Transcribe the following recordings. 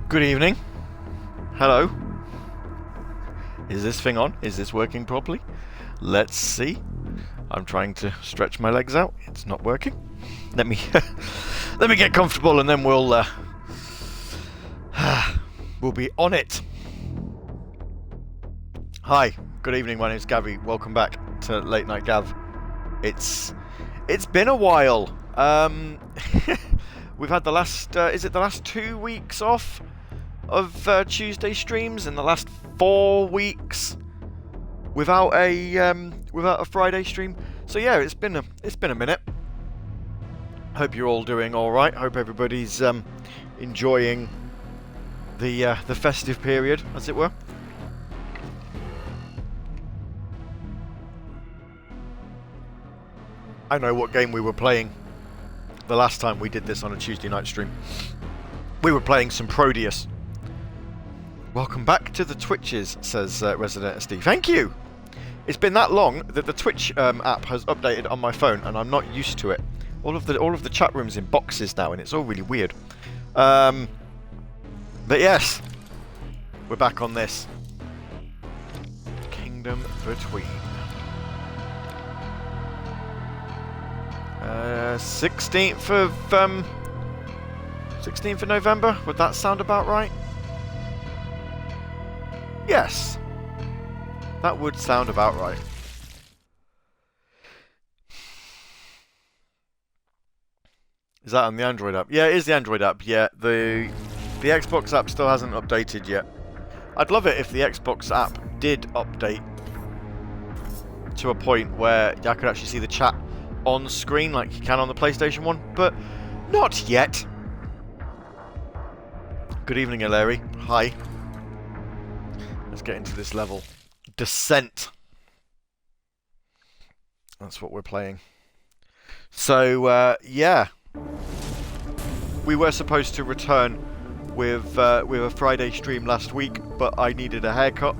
Good evening. Hello. Is this thing on? Is this working properly? Let's see. I'm trying to stretch my legs out. It's not working. Let me let me get comfortable and then we'll be on it. Hi. Good evening. My name's Gavi. Welcome back to Late Night Gav. It's been a while. We've had the last is it the last 2 weeks off of Tuesday streams, and the last 4 weeks without a Friday stream. So yeah, it's been a minute. Hope you're all doing all right. Hope everybody's enjoying the festive period, as it were. I know what game we were playing the last time we did this on a Tuesday night stream. We were playing some Prodeus. Welcome back to the Twitches, says Resident SD. Thank you! It's been that long that the Twitch app has updated on my phone, and I'm not used to it. All of the chat rooms in boxes now, and it's all really weird. But yes, we're back on this. Kingdom Between. 16th of November. Would that sound about right? Yes, that would sound about right. Is that on the Android app? Yeah, it is the Android app. Yeah, the Xbox app still hasn't updated yet. I'd love it if the Xbox app did update to a point where I could actually see the chat on screen like you can on the PlayStation 1, but not yet. Good evening, Larry. Hi. Let's get into this level. Descent. That's what we're playing. So, yeah. We were supposed to return with a Friday stream last week, but I needed a haircut.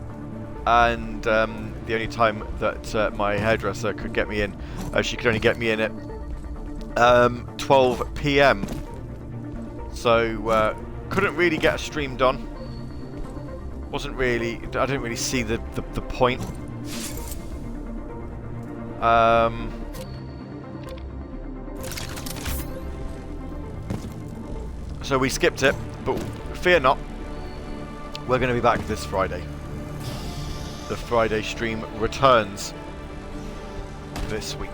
And the only time that my hairdresser could get me in, she could only get me in at 12 PM. So, couldn't really get a stream done. I didn't really see the point. So we skipped it, but fear not, we're going to be back this Friday. The Friday stream returns this week.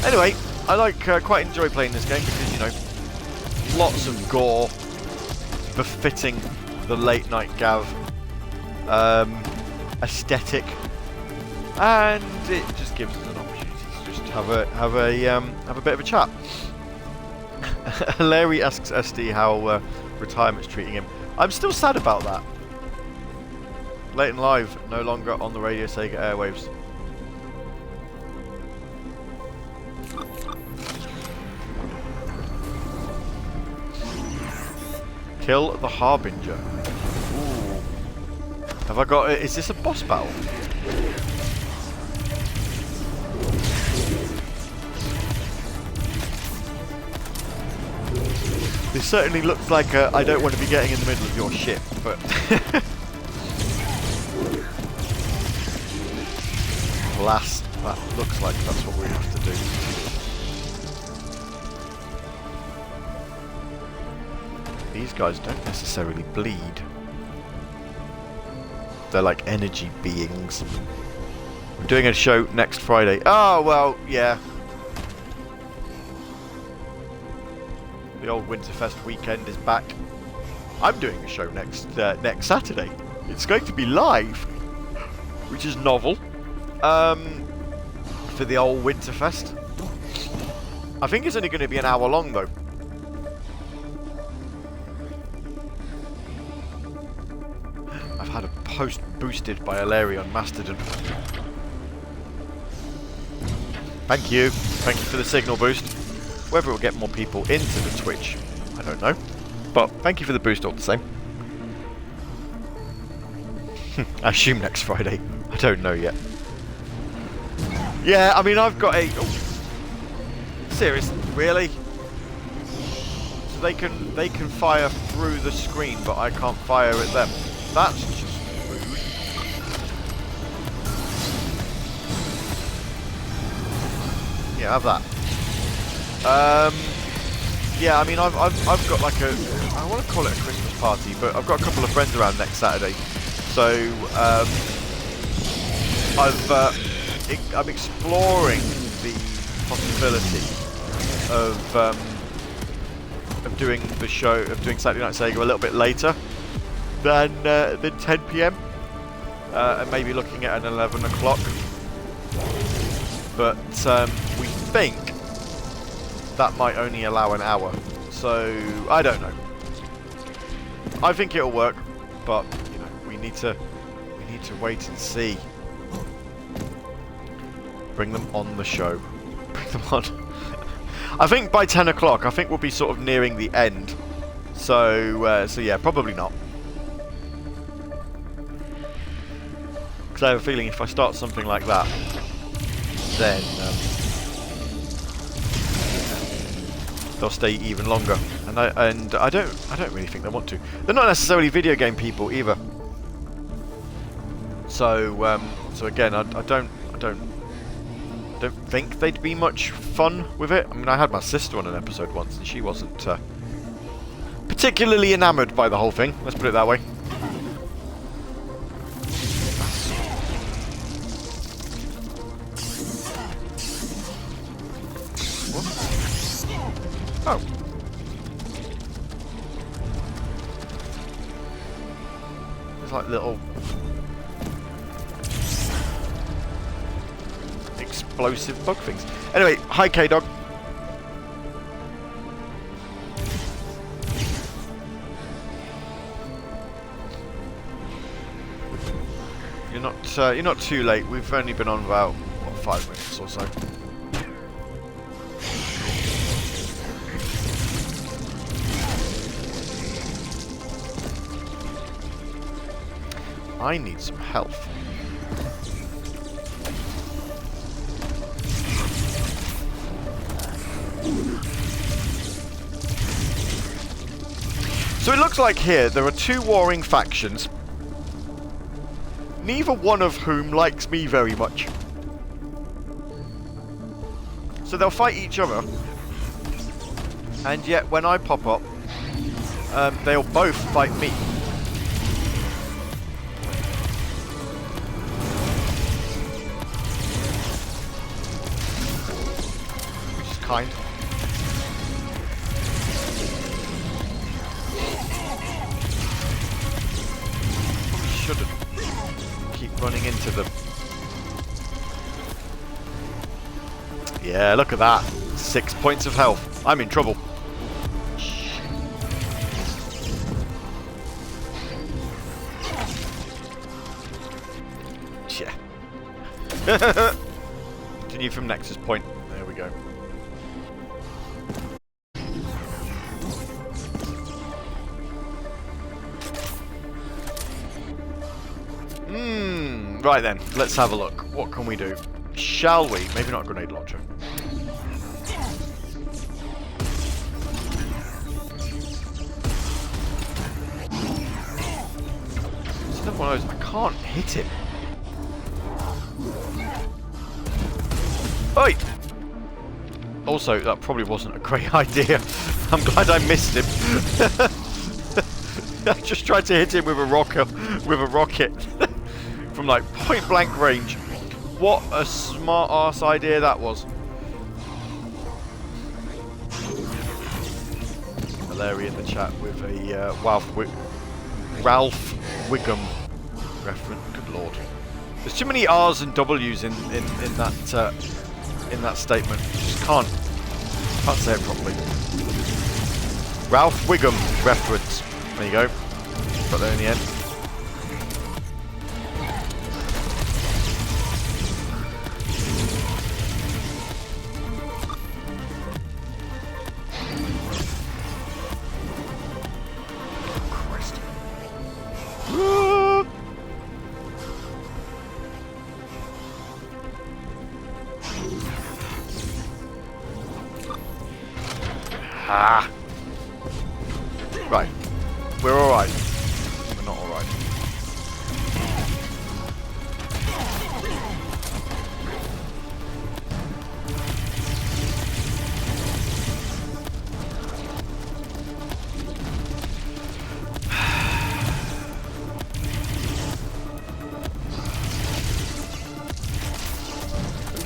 Anyway, I quite enjoy playing this game because, you know, lots of gore, befitting the Late Night Gav aesthetic, and it just gives us an opportunity to just have a bit of a chat. Larry asks SD how retirement's treating him. I'm still sad about that. Late and Live no longer on the Radio Sega airwaves. Kill the Harbinger. Ooh. Have I got... Is this a boss battle? This certainly looks like I don't want to be getting in the middle of your ship, but... Alas, that looks like that's what we have to do. These guys don't necessarily bleed. They're like energy beings. I'm doing a show next Friday. Oh, well, yeah. The old Winterfest weekend is back. I'm doing a show next Saturday. It's going to be live, which is novel. For the old Winterfest. I think it's only going to be an hour long, though. I've had a post boosted by Hilary on Mastodon. Thank you. Thank you for the signal boost. Whether it will get more people into the Twitch, I don't know. But thank you for the boost all the same. I assume next Friday. I don't know yet. Yeah, I mean, I've got a... Oh, Seriously, really? So they can fire through the screen, but I can't fire at them. That's just rude. Yeah, have that. Yeah, I mean, I've got like I want to call it a Christmas party, but I've got a couple of friends around next Saturday, so I'm exploring the possibility of doing the show, of doing Saturday Night Sega a little bit later than 10 PM, and maybe looking at an 11 o'clock. But we think that might only allow an hour, so I don't know. I think it'll work, but you know, we need to wait and see. Bring them on the show. Bring them on. I think by 10 o'clock, I think we'll be sort of nearing the end. So yeah, probably not. Because I have a feeling if I start something like that, then they'll stay even longer. And I don't really think they want to. They're not necessarily video game people either. So so again, I don't think they'd be much fun with it. I mean, I had my sister on an episode once, and she wasn't particularly enamoured by the whole thing. Let's put it that way. What? Oh. There's like little explosive bug things. Anyway, hi K-Dog. You're not too late. We've only been on about what, 5 minutes or so. I need some health. So it looks like here there are two warring factions, neither one of whom likes me very much. So they'll fight each other, and yet when I pop up, they'll both fight me. Which is kind. Shouldn't keep running into them. Yeah, look at that. 6 points of health. I'm in trouble. Yeah. Continue from Nexus Point. There we go. Right then, let's have a look. What can we do? Shall we? Maybe not a grenade launcher. It's another one of those. I can't hit him. Oi! Also, that probably wasn't a great idea. I'm glad I missed him. I just tried to hit him with a rocket. From like point blank range. What a smart ass idea that was. Larry in the chat with a Ralph Wiggum reference. Good lord. There's too many R's and W's in that statement. Just can't say it properly. Ralph Wiggum reference. There you go. Got there in the end. Ah. Right. We're alright. We're not alright.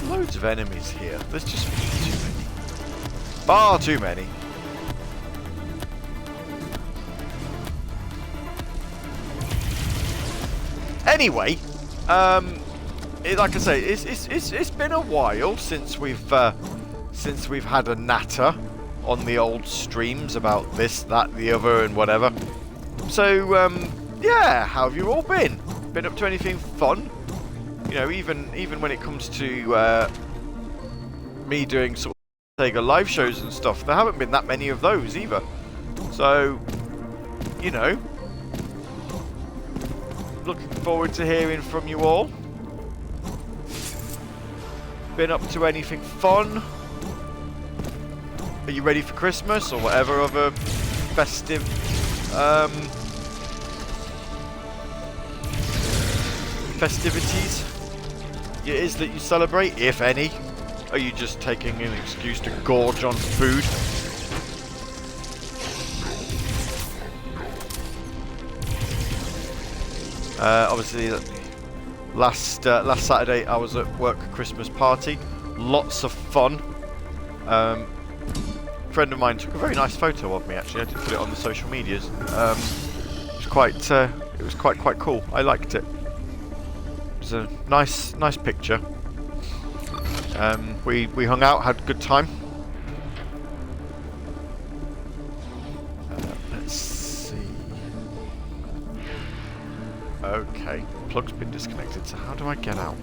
Loads of enemies here. There's just too many. Far too many. Anyway, like I say, it's been a while since we've had a natter on the old streams about this, that, the other, and whatever. So yeah, how have you all been? Been up to anything fun? You know, even when it comes to me doing sort of Sega live shows and stuff, there haven't been that many of those either. So, you know, looking forward to hearing from you all. Been up to anything fun? Are you ready for Christmas or whatever other festive festivities it is that you celebrate, if any? Are you just taking an excuse to gorge on food? Obviously, last Saturday I was at work Christmas party. Lots of fun. A friend of mine took a very nice photo of me. Actually, I did put it on the social medias. It was quite cool. I liked it. It was a nice picture. We hung out, had a good time. Let's see. Okay, plug's been disconnected. So how do I get out?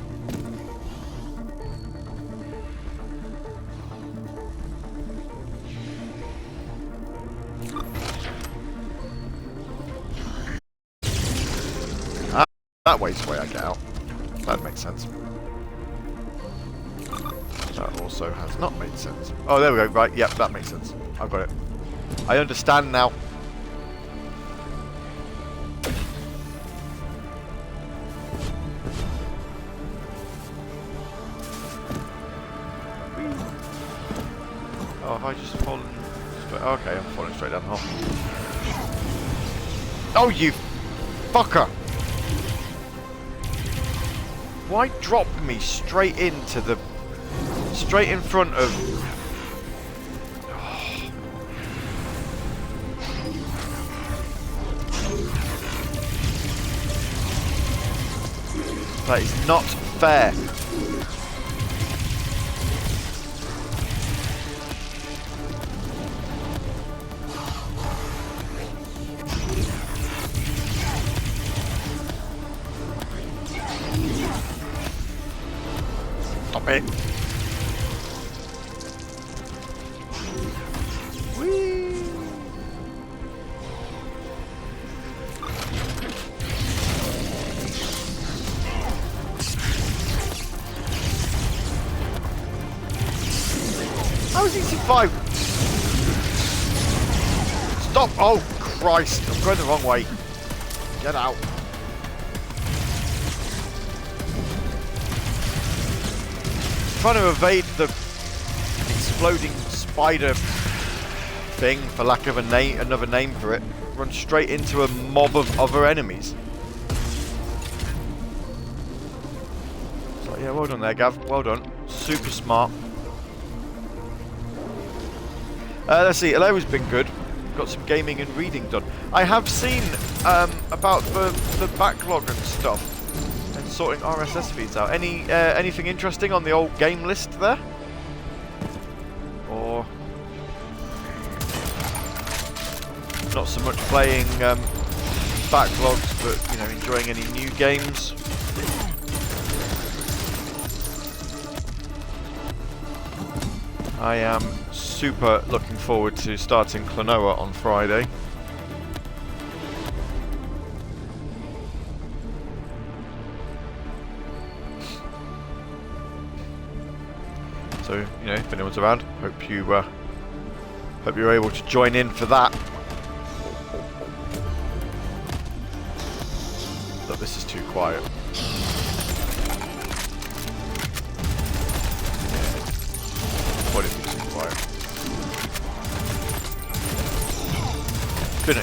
That way's the way I get out. That makes sense. That also has not made sense. Oh, there we go. Right, yep, that makes sense. I've got it. I understand now. Oh, have I just fallen straight? Okay, I'm falling straight down the hole. Oh, you fucker! Why drop me straight in front of... Oh. That is not fair. Stop it. Whee. How has he survived? Stop! Oh Christ! I'm going the wrong way. Get out. Trying to evade the exploding spider thing, for lack of another name for it. Run straight into a mob of other enemies. So yeah, well done there, Gav. Well done. Super smart. Let's see. Hello's been good. Got some gaming and reading done. I have seen about the backlog and stuff. Sorting RSS feeds out. Anything interesting on the old game list there? Or not so much playing backlogs, but you know, enjoying any new games? I am super looking forward to starting Klonoa on Friday. So, you know, if anyone's around, hope you Hope you're able to join in for that. But this is too quiet. What is too quiet?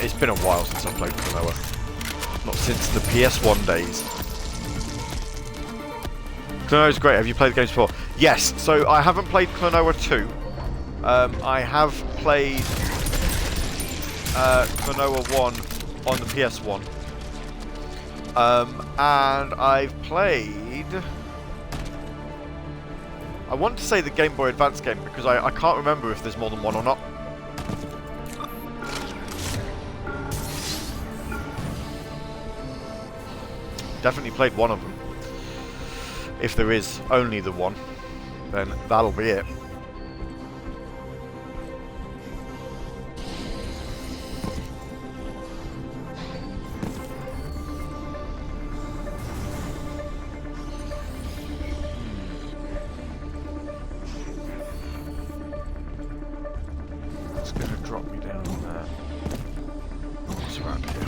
It's been a while since I've played Klonoa. Not since the PS1 days. Klonoa's great. Have you played the games before? Yes. So I haven't played Klonoa 2. I have played Klonoa 1 on the PS1. And I've played... I want to say the Game Boy Advance game because I can't remember if there's more than one or not. Definitely played one of them. If there is only the one, then that'll be it. It's going to drop me down there. What's around here?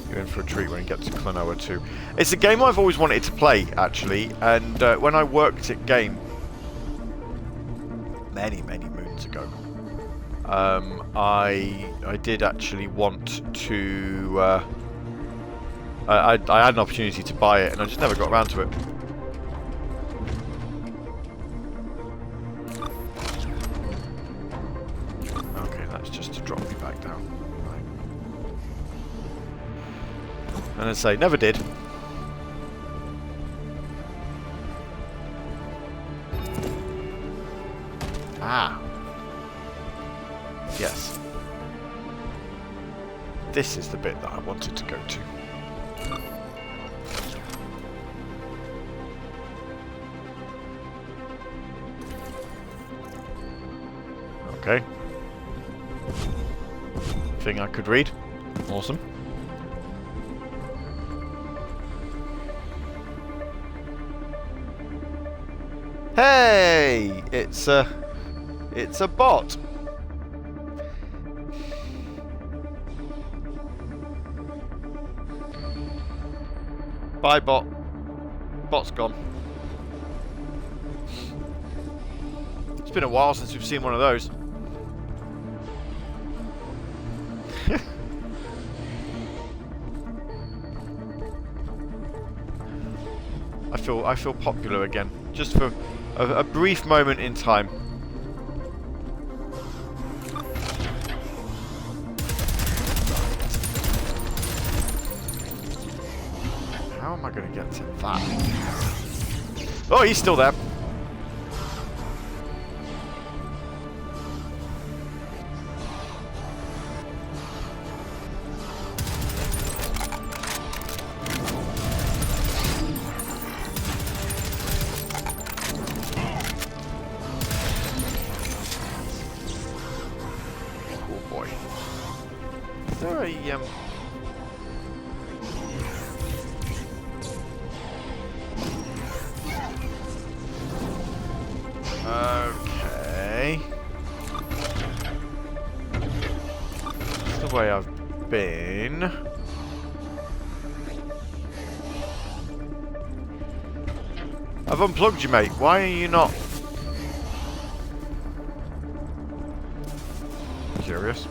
You're in for a treat when you get to Klonoa 2. It's a game I've always wanted to play, actually, and when I worked at Game many moons ago, I did actually want to... I had an opportunity to buy it, and I just never got around to it. Okay, that's just to drop me back down. Right. And I say, never did. Ah. Yes. This is the bit that I wanted to go to. Okay. Thing I could read. Awesome. Hey! It's a bot. Bye, bot. Bot's gone. It's been a while since we've seen one of those. I feel popular again, just for a brief moment in time. How am I going to get to that? Oh, he's still there. Okay. That's the way I've been. I've unplugged you, mate. Why are you not? Curious.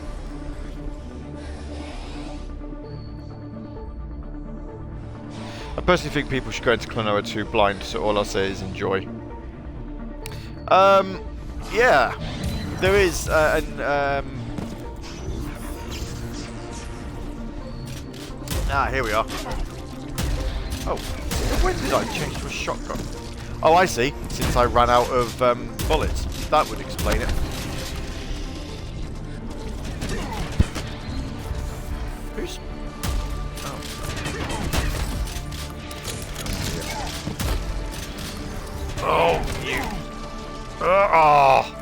I personally think people should go into Klonoa 2 blind, so all I'll say is enjoy. Yeah, there is here we are. Oh, when did I change to a shotgun? Oh, I see. Since I ran out of bullets, that would explain it. Who's? Oh. Oh, you. Oh. Ah.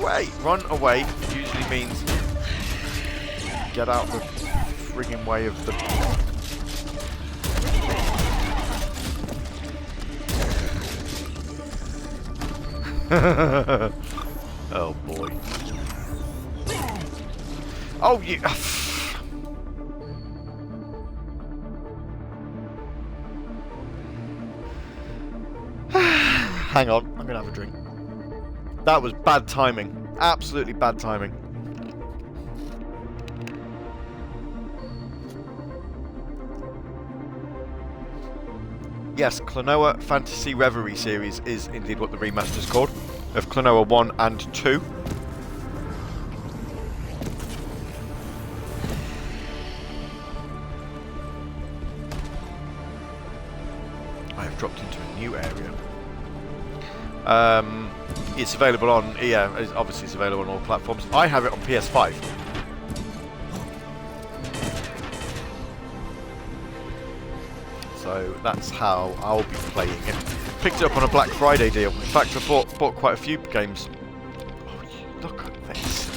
away! Run away usually means get out the frigging way of the... Oh boy. Oh, you... Hang on, I'm gonna have a drink. That was bad timing. Absolutely bad timing. Yes, Klonoa Fantasy Reverie series is indeed what the remaster is called, of Klonoa 1 and 2. I have dropped into a new area. It's available on, obviously it's available on all platforms. I have it on PS5. So that's how I'll be playing it. Picked it up on a Black Friday deal. In fact, I bought quite a few games. Oh, look at this.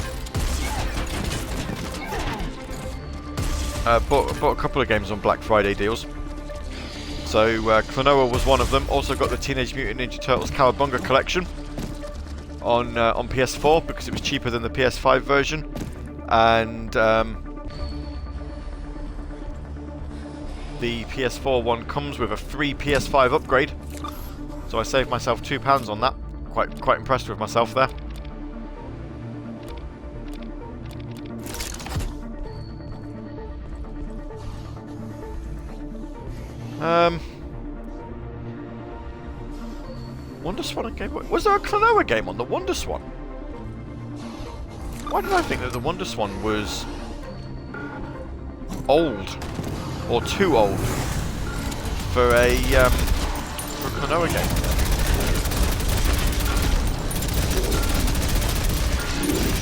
Bought a couple of games on Black Friday deals. So Klonoa was one of them. Also got the Teenage Mutant Ninja Turtles Cowabunga collection on PS4 because it was cheaper than the PS5 version, and the PS4 one comes with a free PS5 upgrade. So I saved myself £2 on that. Quite impressed with myself there. WonderSwan and Game Boy. Was there a Klonoa game on the WonderSwan? Why did I think that the WonderSwan was old or too old for a Klonoa game?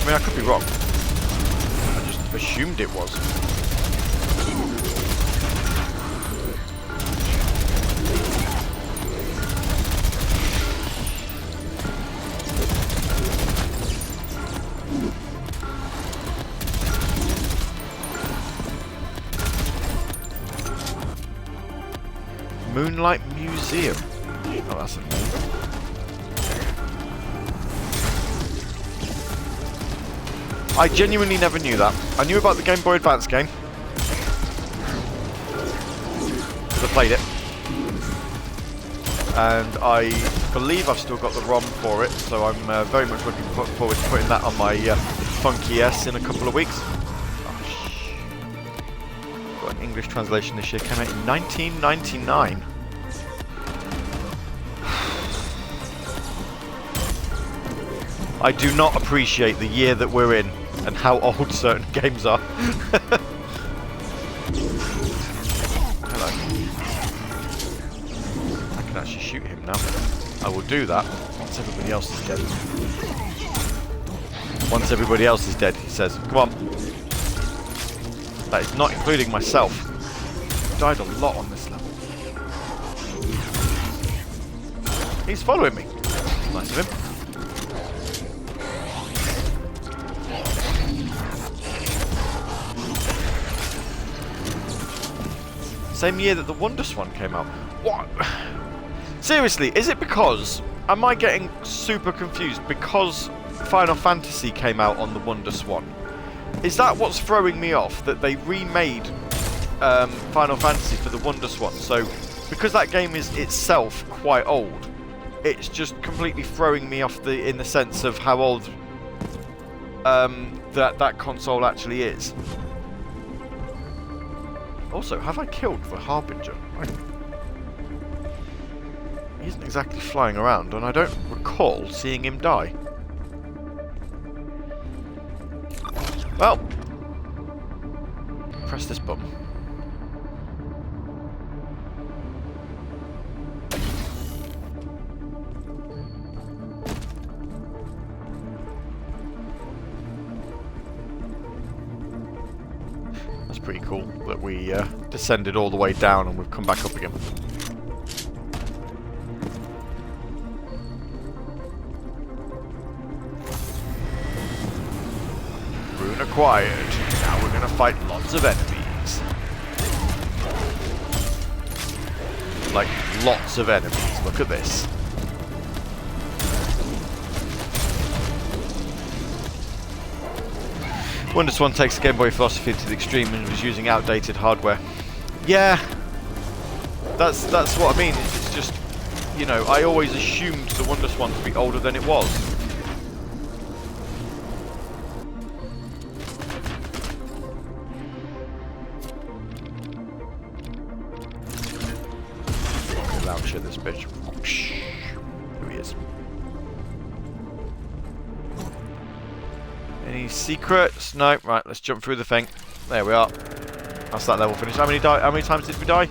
I mean, I could be wrong. I just assumed it was. Moonlight Museum. Oh, that's a name. I genuinely never knew that. I knew about the Game Boy Advance game, because I played it. And I believe I've still got the ROM for it, so I'm very much looking forward to putting that on my Funky S in a couple of weeks. Got an English translation this year, came out in 1999. I do not appreciate the year that we're in and how old certain games are. Hello. I can actually shoot him now. I will do that once everybody else is dead. Once everybody else is dead, he says. Come on. That is not including myself. I've died a lot on this level. He's following me. Nice of him. Same year that the WonderSwan came out. What? Seriously, is it because... Am I getting super confused because Final Fantasy came out on the WonderSwan? Is that what's throwing me off? That they remade Final Fantasy for the WonderSwan? So, because that game is itself quite old, it's just completely throwing me off in the sense of how old that console actually is. Also, have I killed the Harbinger? He isn't exactly flying around, and I don't recall seeing him die. Well, press this button. That's pretty cool that we descended all the way down and we've come back up again. acquired. Now we're going to fight lots of enemies. Like, lots of enemies. Look at this. WonderSwan takes the Game Boy philosophy to the extreme and was using outdated hardware. Yeah, that's what I mean. It's just, you know, I always assumed the WonderSwan to be older than it was. Launcher this bitch. Here he is. Any secrets? No. Right, let's jump through the thing. There we are. That's that level finished. How many times did we die?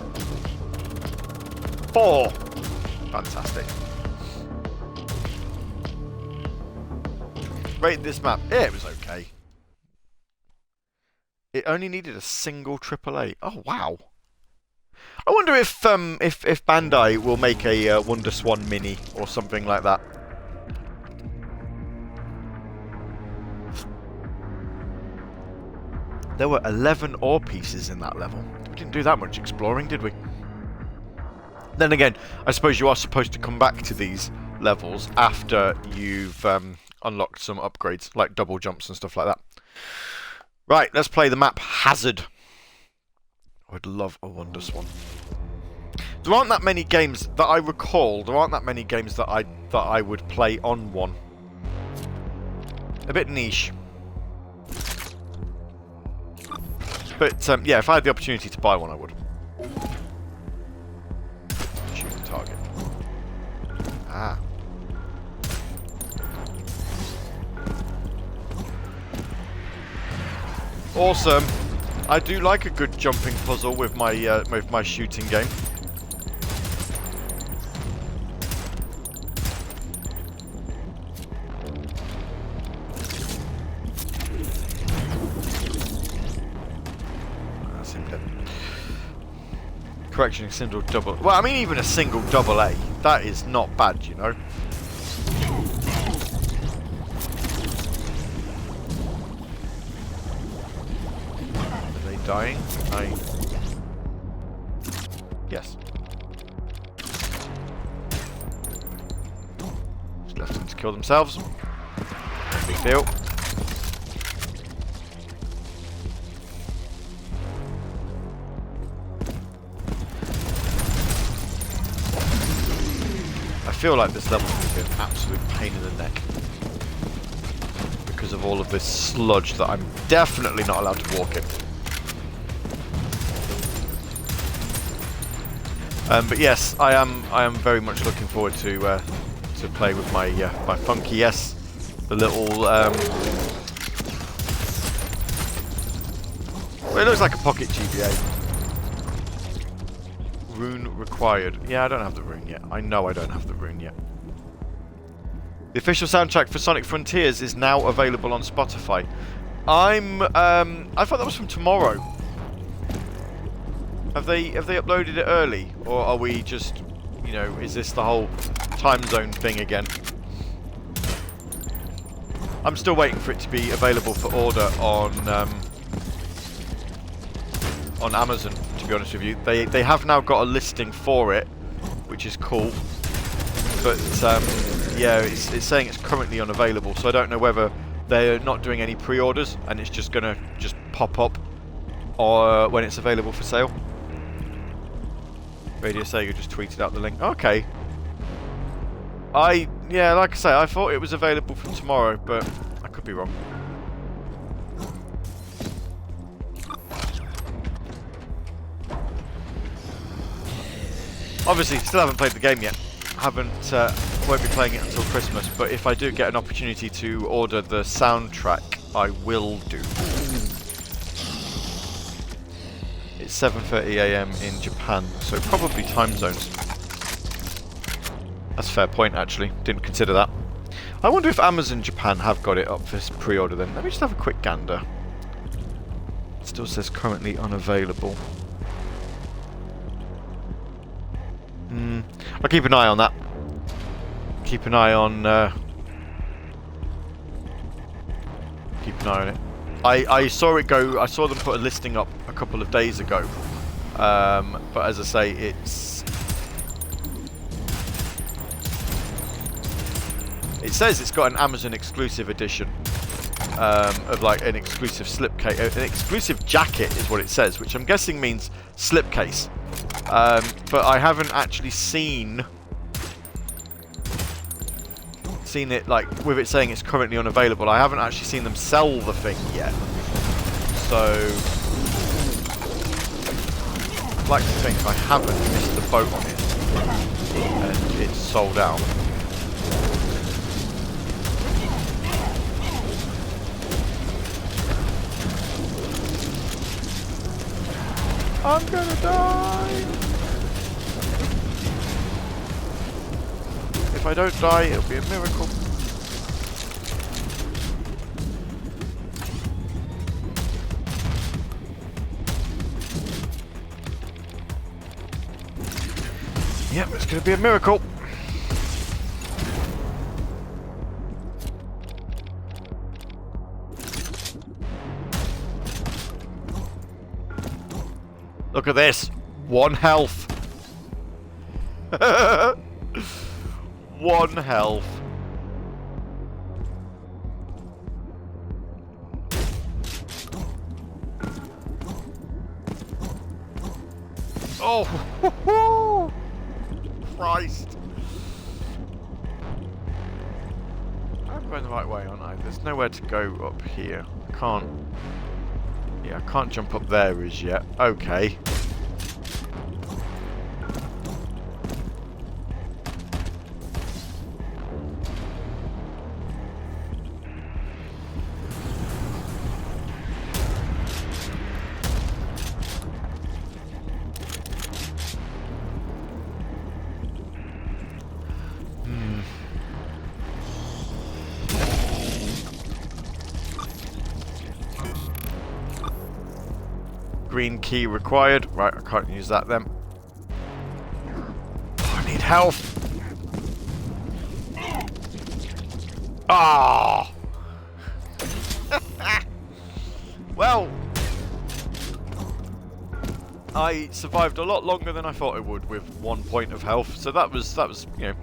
4. Fantastic. Rate this map. Yeah, it was okay. It only needed a single AAA. Oh wow. I wonder if Bandai will make a WonderSwan Mini or something like that. There were 11 ore pieces in that level. We didn't do that much exploring, did we? Then again, I suppose you are supposed to come back to these levels after you've unlocked some upgrades, like double jumps and stuff like that. Right, let's play the map Hazard. I would love a WonderSwan. There aren't that many games that I recall. There aren't that many games that I would play on one. A bit niche. But yeah, if I had the opportunity to buy one, I would. Shoot the target. Ah. Awesome. I do like a good jumping puzzle with my shooting game. That's him dead. Correction, single double. Well, I mean, even a single double A, that is not bad, you know. Dying? Yes. Just left them to kill themselves. No big deal. I feel like this level is going to be an absolute pain in the neck because of all of this sludge that I'm definitely not allowed to walk in. But yes, I am very much looking forward to play with my my Funky S, the little well, it looks like a pocket GBA. Rune required. Yeah, I don't have the rune yet. I know I don't have the rune yet. The official soundtrack for Sonic Frontiers is now available on Spotify. I thought that was from tomorrow. Have they uploaded it early, or are we just, you know, is this the whole time zone thing again? I'm still waiting for it to be available for order on Amazon, to be honest with you. They have now got a listing for it, which is cool. But yeah, it's saying it's currently unavailable, so I don't know whether they're not doing any pre-orders and it's just gonna just pop up or when it's available for sale. Radio Sega just tweeted out the link. Okay. Yeah, like I say, I thought it was available from tomorrow, but I could be wrong. Obviously, still haven't played the game yet. Won't be playing it until Christmas, but if I do get an opportunity to order the soundtrack, I will do. It's 7:30 AM in Japan, so probably time zones. That's a fair point, actually. Didn't consider that. I wonder if Amazon Japan have got it up for pre-order then. Let me just have a quick gander. It still says currently unavailable. I'll keep an eye on that. Keep an eye on it. I saw it go. I saw them put a listing up a couple of days ago. But as I say, it says it's got an Amazon exclusive edition of like an exclusive slipcase, an exclusive jacket is what it says, which I'm guessing means slipcase. But I haven't actually seen it, like with it saying it's currently unavailable. I haven't actually seen them sell the thing yet. So I'd like to think I haven't missed the boat on it and it's sold out. I'm gonna die! If I don't die, it'll be a miracle. Yep, it's gonna be a miracle. Look at this. 1 health. 1 health. Oh, Christ. I'm going the right way, aren't I? There's nowhere to go up here. I can't. Yeah, I can't jump up there as yet. Okay. Green key required. Right, I can't use that then. Oh, I need health. Ah. Well, I survived a lot longer than I thought I would with 1 point of health. So that was you know,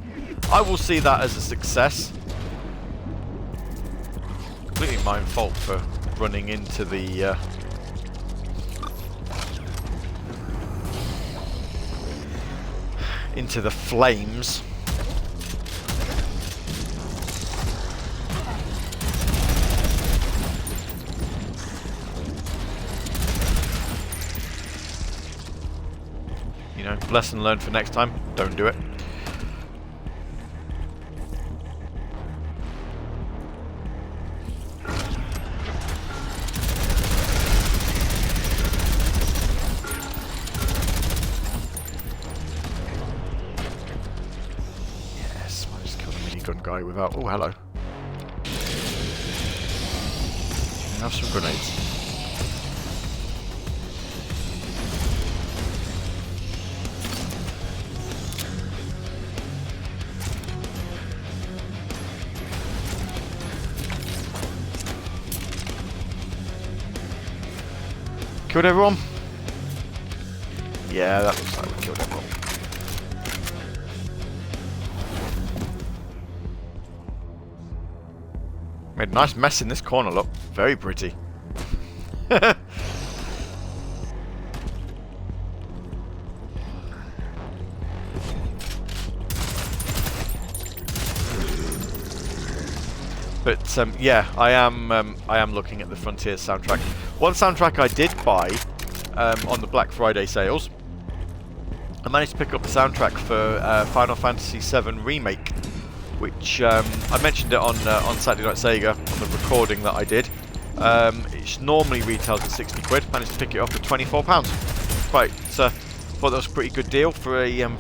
I will see that as a success. Completely my fault for running into the flames. You know, lesson learned for next time. Don't do it. Guy without. Oh, hello. Have some grenades. Killed everyone? Yeah, that looks like we killed everyone. Made a nice mess in this corner, look. Very pretty. But yeah, I am looking at the Frontier soundtrack. One soundtrack I did buy on the Black Friday sales. I managed to pick up the soundtrack for Final Fantasy VII Remake, which I mentioned it on Saturday Night Sega on the recording that I did. It normally retails at 60 quid. Managed to pick it up for £24. Quite, thought that was a pretty good deal for a 7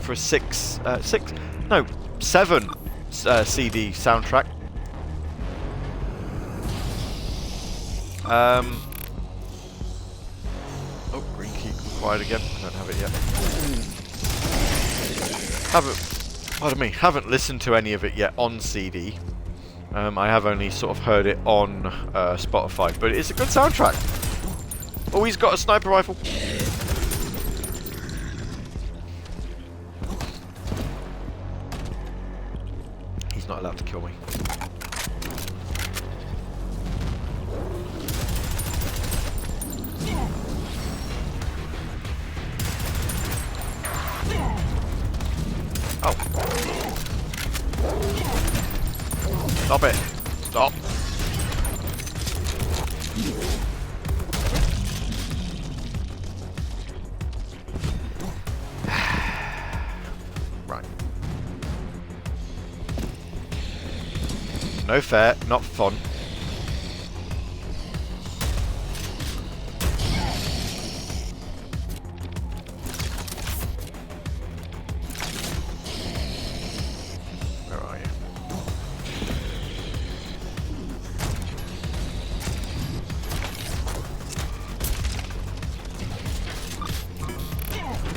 CD soundtrack. Oh, green key required again. I don't have it yet. Pardon me, haven't listened to any of it yet on CD. I have only sort of heard it on Spotify, but it's a good soundtrack. Oh, he's got a sniper rifle. He's not allowed to kill me. Oh. Stop it. Stop. Right. No fair, not fun. Where are you?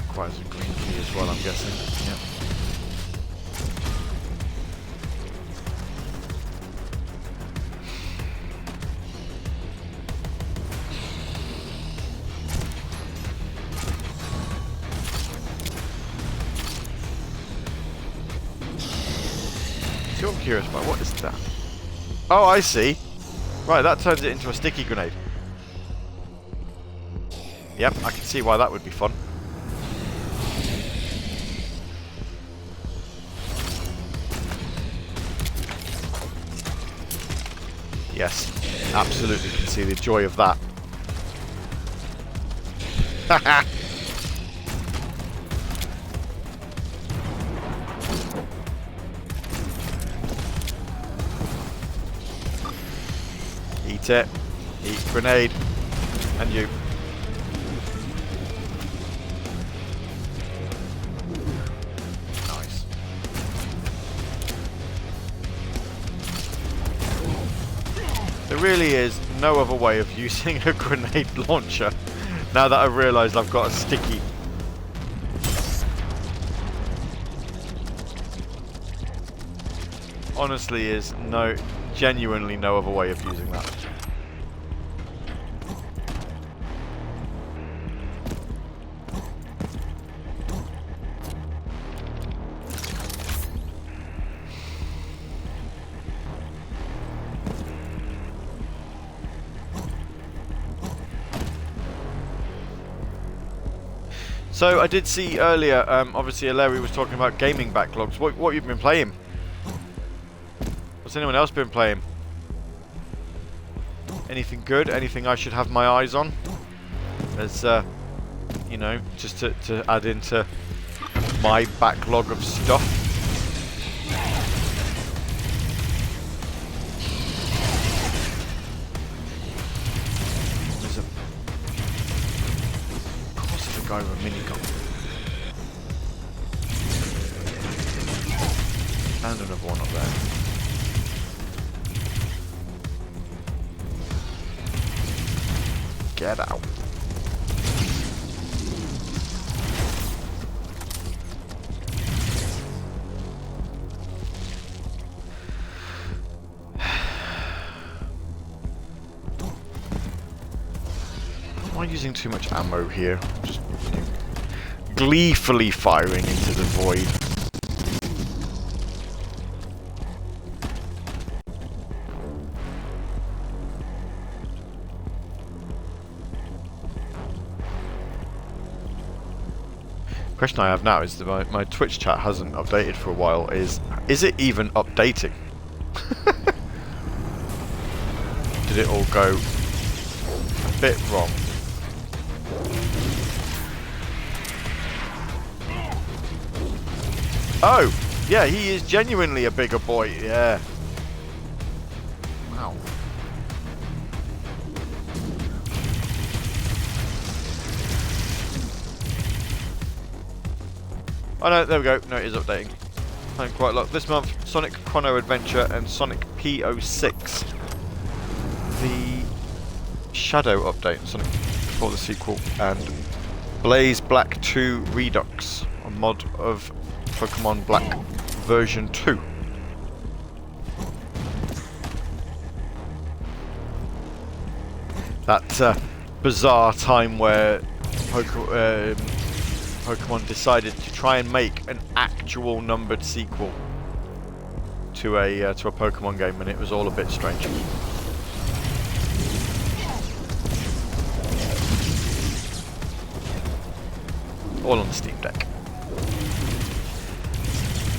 Requires a green key as well, I'm guessing. Yep. I'm curious about what is that? Oh, I see. Right, that turns it into a sticky grenade. Yep, I can see why that would be fun. Yes, absolutely can see the joy of that. Haha! Eat it. Eat grenade. And you. Nice. There really is no other way of using a grenade launcher now that I've realised I've got a sticky. Honestly is genuinely no other way of using that. So I did see earlier, obviously Larry was talking about gaming backlogs. What you've been playing? What's anyone else been playing? Anything good? Anything I should have my eyes on? As you know, just to add into my backlog of stuff. There's a guy with a minigun. And another one up there. Get out. Am I using too much ammo here? Just gleefully firing into the void. The question I have now is that my Twitch chat hasn't updated for a while. Is it even updating? Did it all go a bit wrong? Oh, yeah, he is genuinely a bigger boy. Yeah. Wow. Oh no, there we go. No, it is updating. Playing quite a lot this month. Sonic Chrono Adventure and Sonic P06. The Shadow update, Sonic before the sequel, and Blaze Black 2 Redux, a mod of Pokemon Black version 2. That bizarre time where Pokemon decided to try and make an actual numbered sequel to a Pokemon game, and it was all a bit strange. All on the Steam Deck.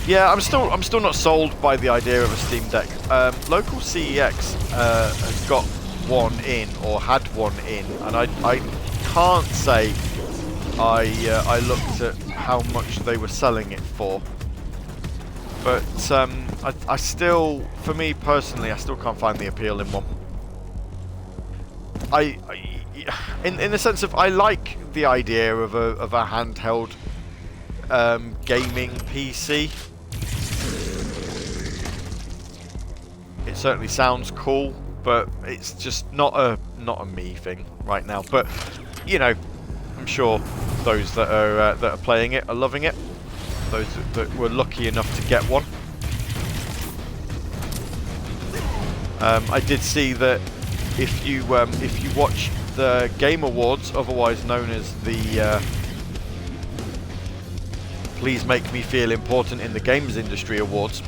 Yeah, I'm still not sold by the idea of a Steam Deck. Local CEX has got one in, or had one in, and I can't say I looked at how much they were selling it for. But I still, for me personally, I still can't find the appeal in one. In the sense of, I like the idea of a handheld gaming PC. It certainly sounds cool, but it's just not a me thing right now. But you know, I'm sure those that are playing it are loving it. Those that were lucky enough to get one. I did see that if you watch the Game Awards, otherwise known as the Please Make Me Feel Important in the Games Industry Awards,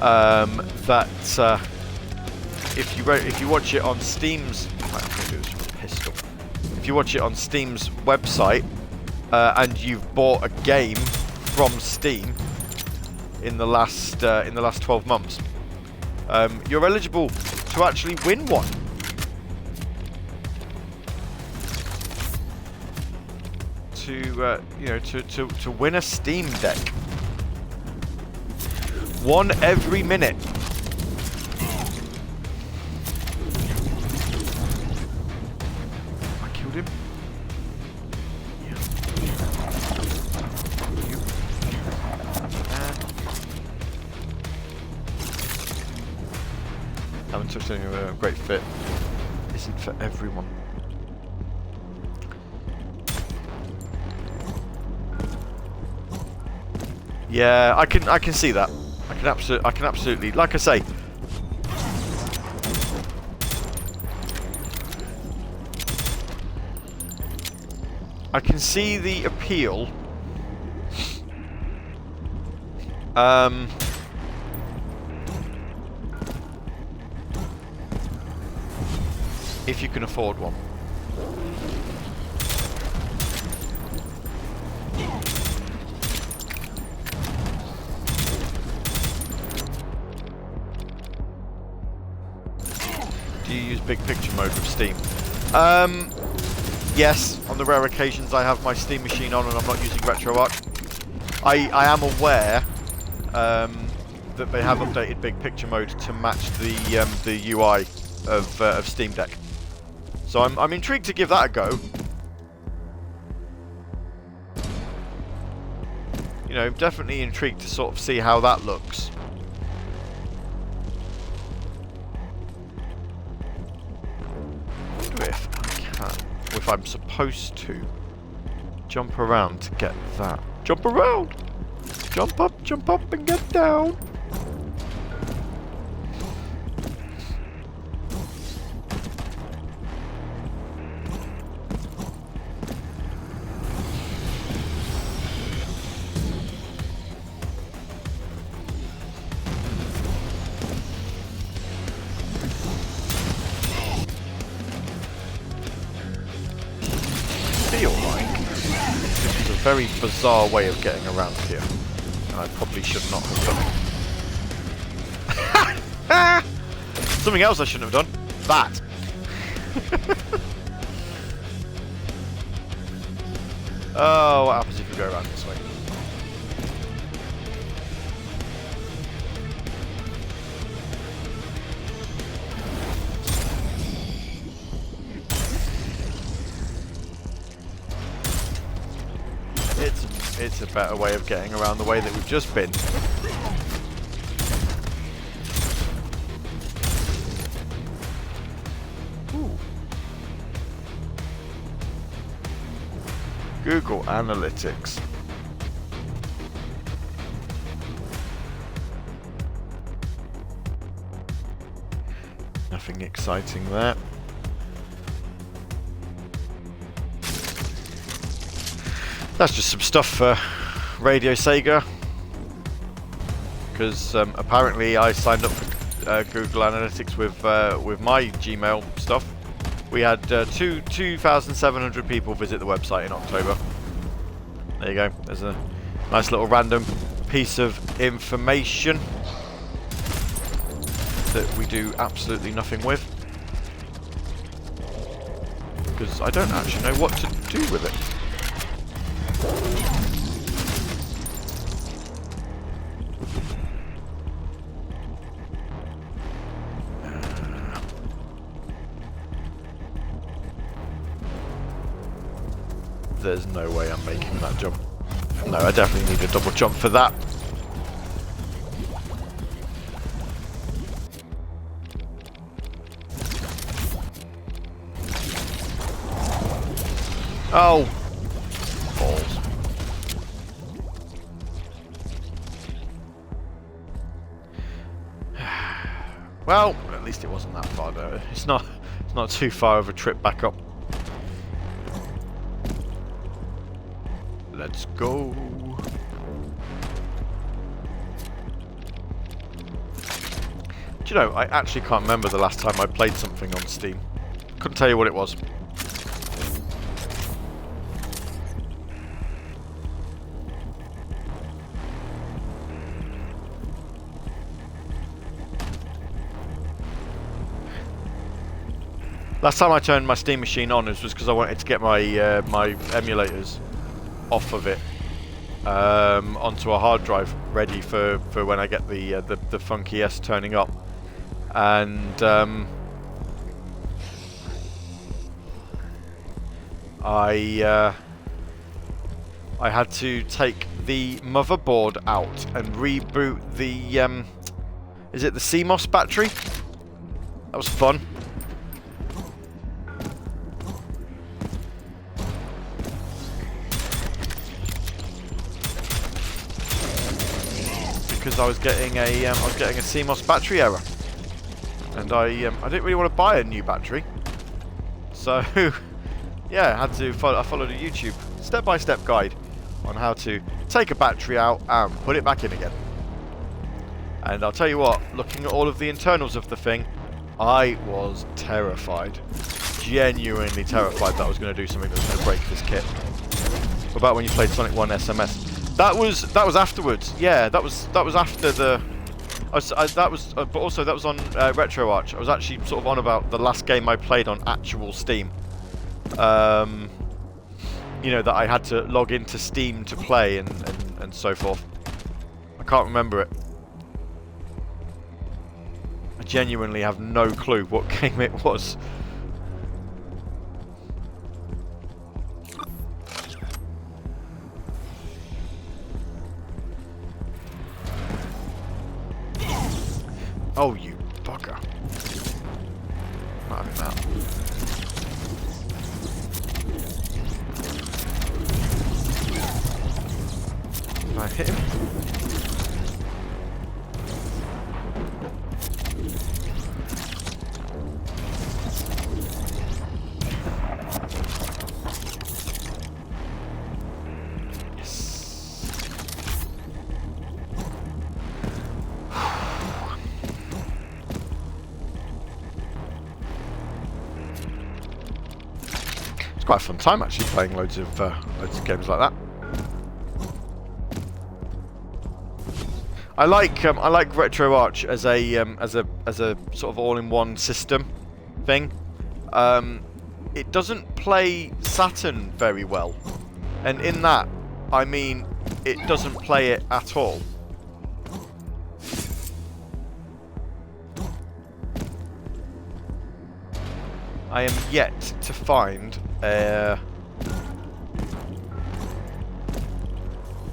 that if you watch it on Steam's, if you watch it on Steam's website and you've bought a game from Steam in the last 12 months, you're eligible to actually win one. To win a Steam Deck. One every minute. I killed him. Yeah. Haven't touched any of a great fit. Isn't for everyone. Yeah, I can see that. I can absolutely, like I say, I can see the appeal. If you can afford one. Do you use big picture mode with Steam? Yes, on the rare occasions I have my Steam machine on and I'm not using RetroArch. I am aware that they have updated big picture mode to match the UI of Steam Deck. So I'm intrigued to give that a go. You know, definitely intrigued to sort of see how that looks. If I'm supposed to jump around to get that. Jump around! Jump up and get down! Very bizarre way of getting around here, and I probably should not have done it. Something else I shouldn't have done. That. Oh, what happens if you go around this way? It's a better way of getting around the way that we've just been. Ooh. Google Analytics. Nothing exciting there. That's just some stuff for Radio Sega, because apparently I signed up for Google Analytics with my Gmail stuff. We had 2,700 people visit the website in October. There you go. There's a nice little random piece of information that we do absolutely nothing with, because I don't actually know what to do with it. There's no way I'm making that jump. No, I definitely need a double jump for that. Oh! Balls. Well, at least it wasn't that far though. It's not too far of a trip back up. Let's go. Do you know, I actually can't remember the last time I played something on Steam. Couldn't tell you what it was. Last time I turned my Steam machine on was because I wanted to get my my emulators off of it onto a hard drive, ready for when I get the Funky S turning up, and I had to take the motherboard out and reboot the is it the CMOS battery? That was fun. Because I was getting a CMOS battery error, and I didn't really want to buy a new battery, so yeah, I had to I followed a YouTube step-by-step guide on how to take a battery out and put it back in again. And I'll tell you what, looking at all of the internals of the thing, I was terrified, genuinely terrified that I was going to do something that was going to break this kit. What about when you played Sonic 1 SMS? That was afterwards. Yeah, that was after the. But also that was on RetroArch. I was actually sort of on about the last game I played on actual Steam. You know, that I had to log into Steam to play and so forth. I can't remember it. I genuinely have no clue what game it was. Oh, you bugger. Not having that. Can I hit him? It's quite a fun time actually playing loads of games like that. I like RetroArch as a sort of all-in-one system thing. It doesn't play Saturn very well, and in that I mean it doesn't play it at all. I am yet to find a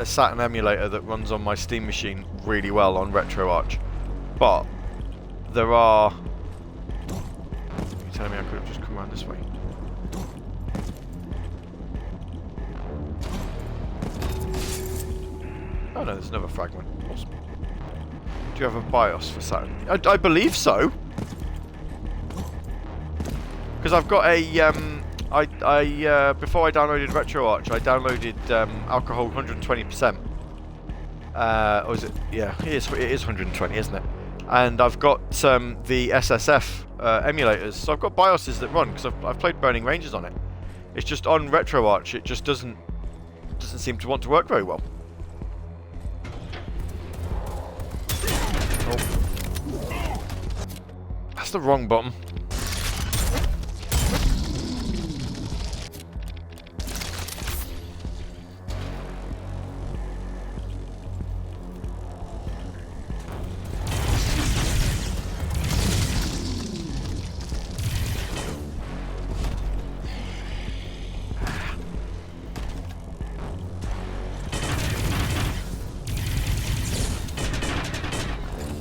Saturn emulator that runs on my Steam machine really well on RetroArch, but there are. You're telling me I could have just come around this way? Oh no, there's another fragment. Awesome. Do you have a BIOS for Saturn? I believe so. Because I've got a Before I downloaded RetroArch, I downloaded Alcohol 120%. Or is it? Yeah, it is 120, isn't it? And I've got the SSF emulators, so I've got BIOSes that run because I've played Burning Rangers on it. It's just on RetroArch, it just doesn't seem to want to work very well. Oh. That's the wrong button.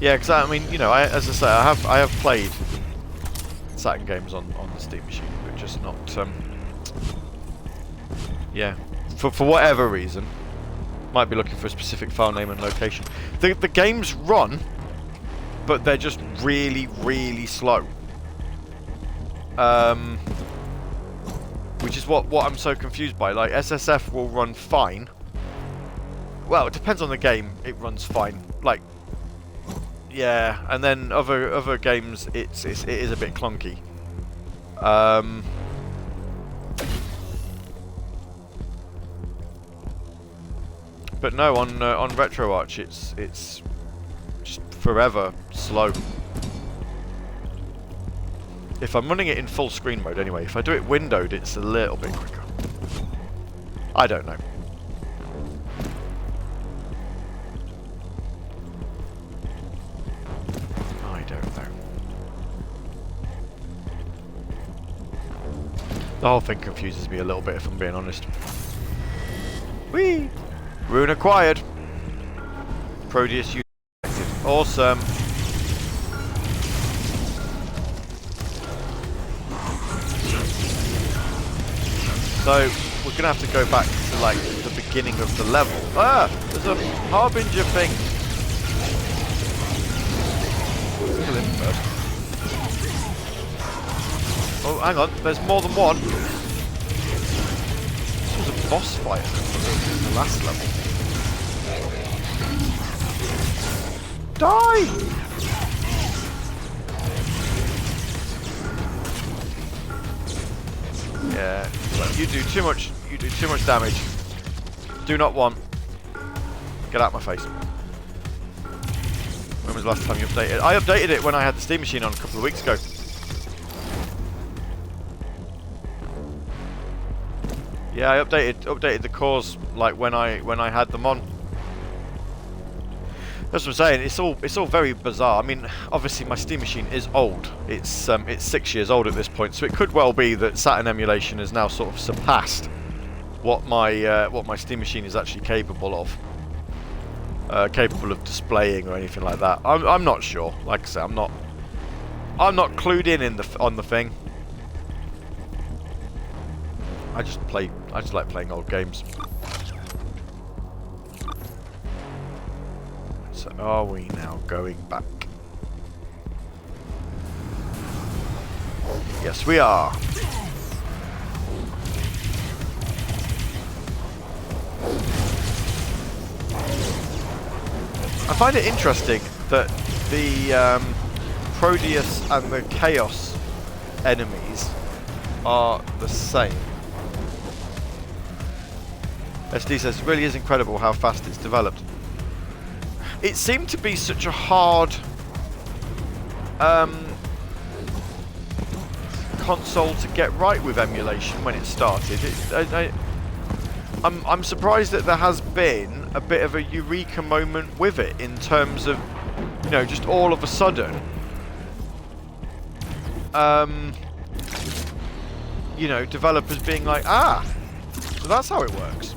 Yeah, because I mean, you know, as I say, I have played Saturn games on the Steam machine, but just not, yeah, for whatever reason, might be looking for a specific file name and location. The games run, but they're just really, really slow. Which is what I'm so confused by. Like SSF will run fine. Well, it depends on the game. It runs fine. Like. Yeah, and then other games, it is a bit clunky. But no, on RetroArch, it's just forever slow. If I'm running it in full screen mode, anyway. If I do it windowed, it's a little bit quicker. I don't know. The whole thing confuses me a little bit, if I'm being honest. Whee! Rune acquired. Prodeus used. Awesome. So we're gonna have to go back to like the beginning of the level. Ah! There's a harbinger thing. Kill him first. Oh, hang on, there's more than one. This was a boss fight in the last level. Die! Yeah, well, you do too much damage. Do not want. Get out of my face. When was the last time you updated? I updated it when I had the Steam machine on a couple of weeks ago. Yeah, I updated the cores like when I had them on. That's what I'm saying. It's all very bizarre. I mean, obviously my Steam machine is old. It's 6 years old at this point, so it could well be that Saturn emulation has now sort of surpassed what my Steam machine is actually capable of. Capable of displaying or anything like that. I'm not sure. Like I say, I'm not clued in on the thing. I just like playing old games. So are we now going back? Yes, we are. I find it interesting that the Prodeus and the Chaos enemies are the same. SD says, it really is incredible how fast it's developed. It seemed to be such a hard console to get right with emulation when it started. I'm surprised that there has been a bit of a eureka moment with it in terms of, you know, just all of a sudden, you know, developers being like, ah, so that's how it works.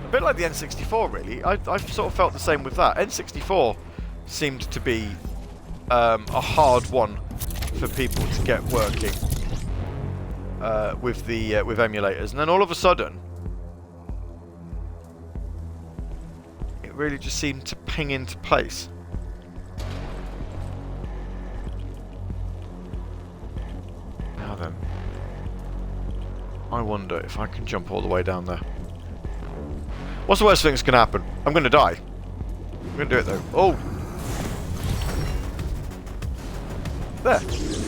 A bit like the N64, really. I've sort of felt the same with that. N64 seemed to be a hard one for people to get working with emulators, and then all of a sudden, really just seem to ping into place. Now then, I wonder if I can jump all the way down there. What's the worst thing that's going to happen? I'm going to die. I'm going to do it though. Oh! There! I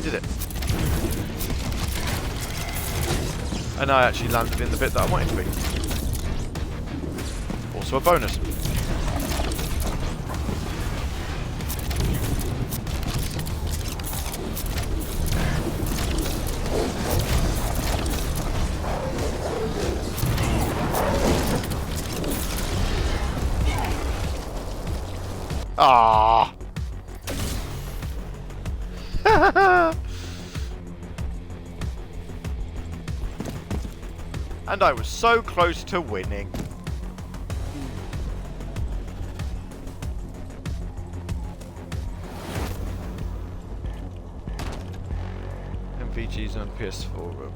did it. And I actually landed in the bit that I wanted to be. Also a bonus. Ah. And I was so close to winning. MVG's on PS4 room.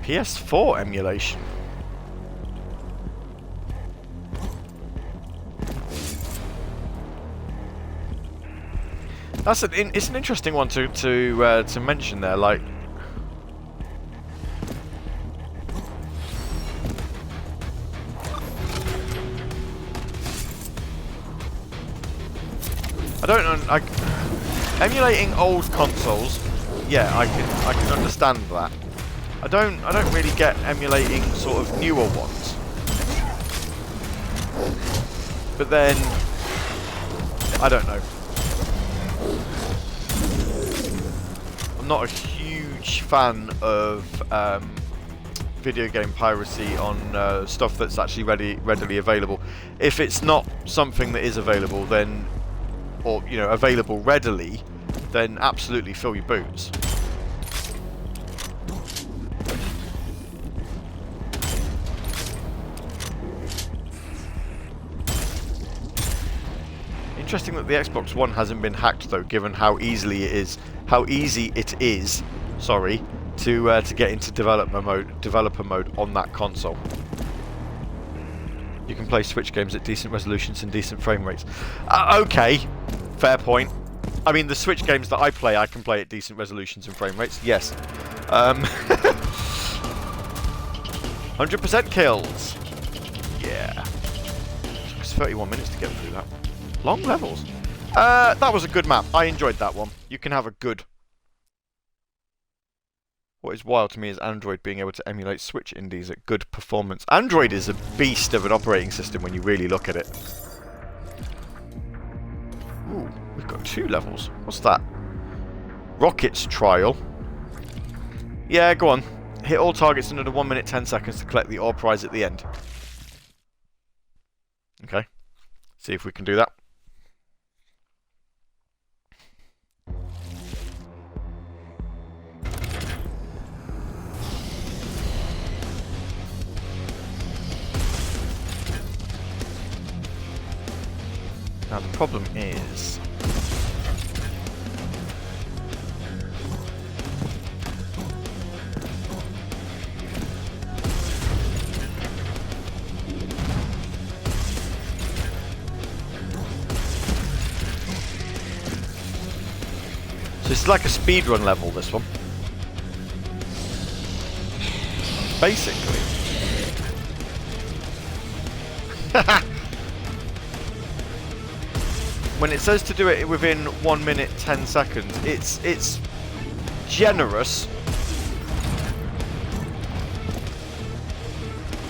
PS4 emulation. It's an interesting one to mention there. Like, I don't know. Emulating old consoles, yeah, I can understand that. I don't really get emulating sort of newer ones. But then I don't know. I'm not a huge fan of video game piracy on stuff that's actually readily available. If it's not something that is available, then, or you know, available readily, then absolutely fill your boots. Interesting that the Xbox One hasn't been hacked though, given how easy it is, sorry, to get into developer mode on that console. You can play Switch games at decent resolutions and decent frame rates. Okay, fair point. I mean, the Switch games that I play, I can play at decent resolutions and frame rates. Yes. 100% kills. Yeah. It took us 31 minutes to get through that. Long levels. That was a good map. I enjoyed that one. You can have a good. What is wild to me is Android being able to emulate Switch indies at good performance. Android is a beast of an operating system when you really look at it. Ooh, we've got 2 levels. What's that? Rockets trial. Yeah, go on. Hit all targets in under 1 minute 10 seconds to collect the ore prize at the end. Okay. See if we can do that. Now the problem is... So it's like a speedrun level, this one. Basically. When it says to do it within 1 minute 10 seconds, it's generous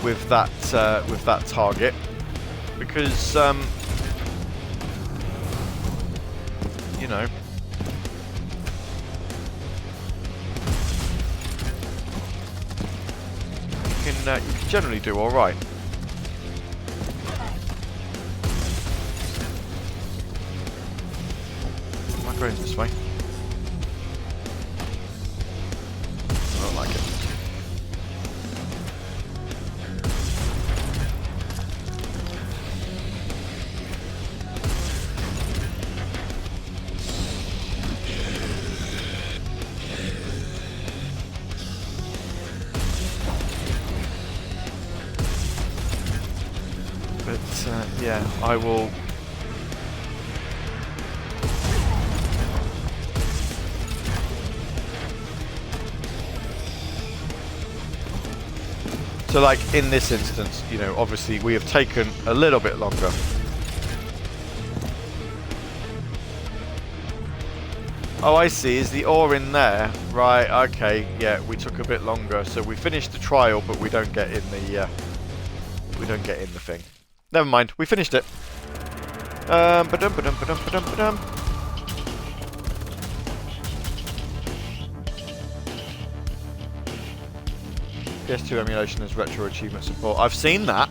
with that target, because you know, you can generally do all right. Going this way. I don't like it. yeah, I will. So like in this instance, you know, obviously we have taken a little bit longer. Oh, I see. Is the ore in there? Right, okay. Yeah, we took a bit longer. So we finished the trial, but we don't get in the thing. Never mind. We finished it. Ba-dum, ba-dum, ba-dum, ba-dum, ba-dum. PS2 emulation has retro achievement support. I've seen that.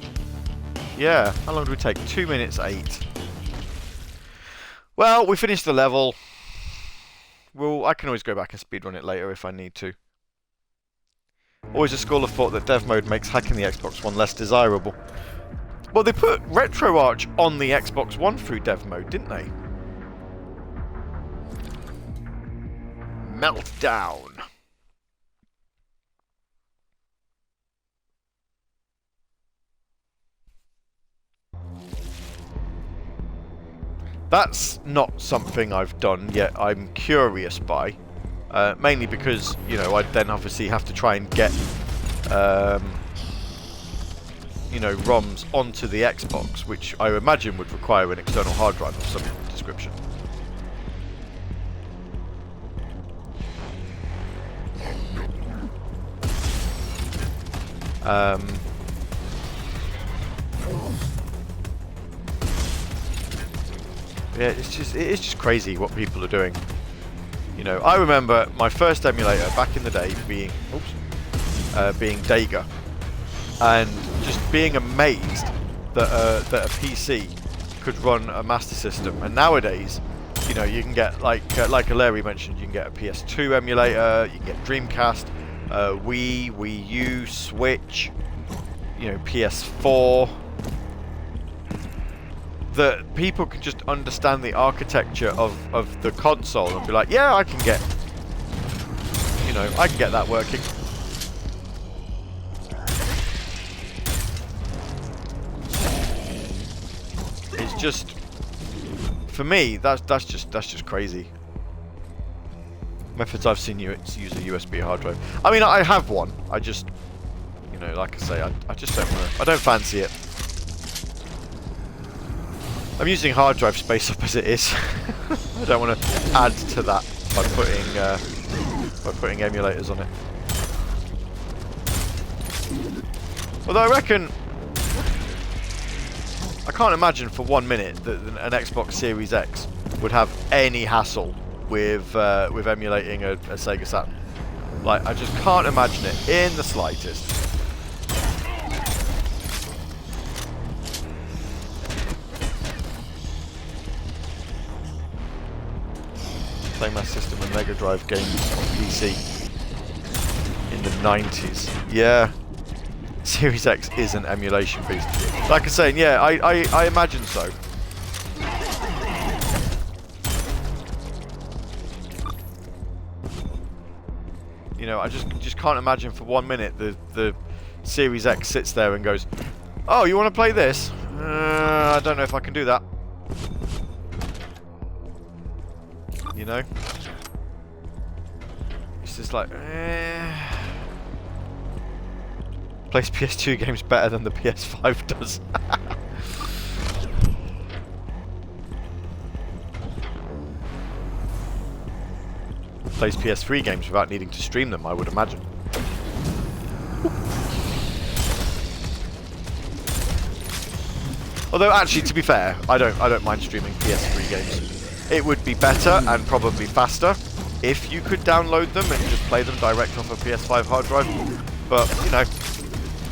Yeah. How long did we take? 2 minutes 8. Well, we finished the level. Well, I can always go back and speedrun it later if I need to. Always a school of thought that dev mode makes hacking the Xbox One less desirable. Well, they put RetroArch on the Xbox One through dev mode, didn't they? Meltdown. That's not something I've done yet. I'm curious by, mainly because, you know, I'd then obviously have to try and get, you know, ROMs onto the Xbox, which I imagine would require an external hard drive of some description. Yeah, it's just crazy what people are doing. You know, I remember my first emulator back in the day being, being Dega, and just being amazed that that a PC could run a Master System. And nowadays, you know, you can get like Larry mentioned, you can get a PS2 emulator, you can get Dreamcast, Wii U, Switch, you know, PS4. That people can just understand the architecture of the console and be like, yeah, I can get that working. It's just, for me, that's just crazy. Methods I've seen use a USB hard drive. I mean, I have one. I just, you know, like I say, I just don't want to. I don't fancy it. I'm using hard drive space up as it is. I don't want to add to that by putting emulators on it. Although I reckon, I can't imagine for 1 minute that an Xbox Series X would have any hassle with emulating a Sega Saturn. Like, I just can't imagine it in the slightest. Master System and Mega Drive games on PC in the 90s. Yeah, Series X is an emulation beast. Like I was saying, yeah, I imagine so. You know, I just can't imagine for 1 minute the Series X sits there and goes, "Oh, you want to play this? I don't know if I can do that." You know? It's just like, plays PS2 games better than the PS5 does. Plays PS3 games without needing to stream them, I would imagine. Although, actually, to be fair, I don't mind streaming PS3 games. It would be better and probably faster if you could download them and just play them direct off a PS5 hard drive. But, you know,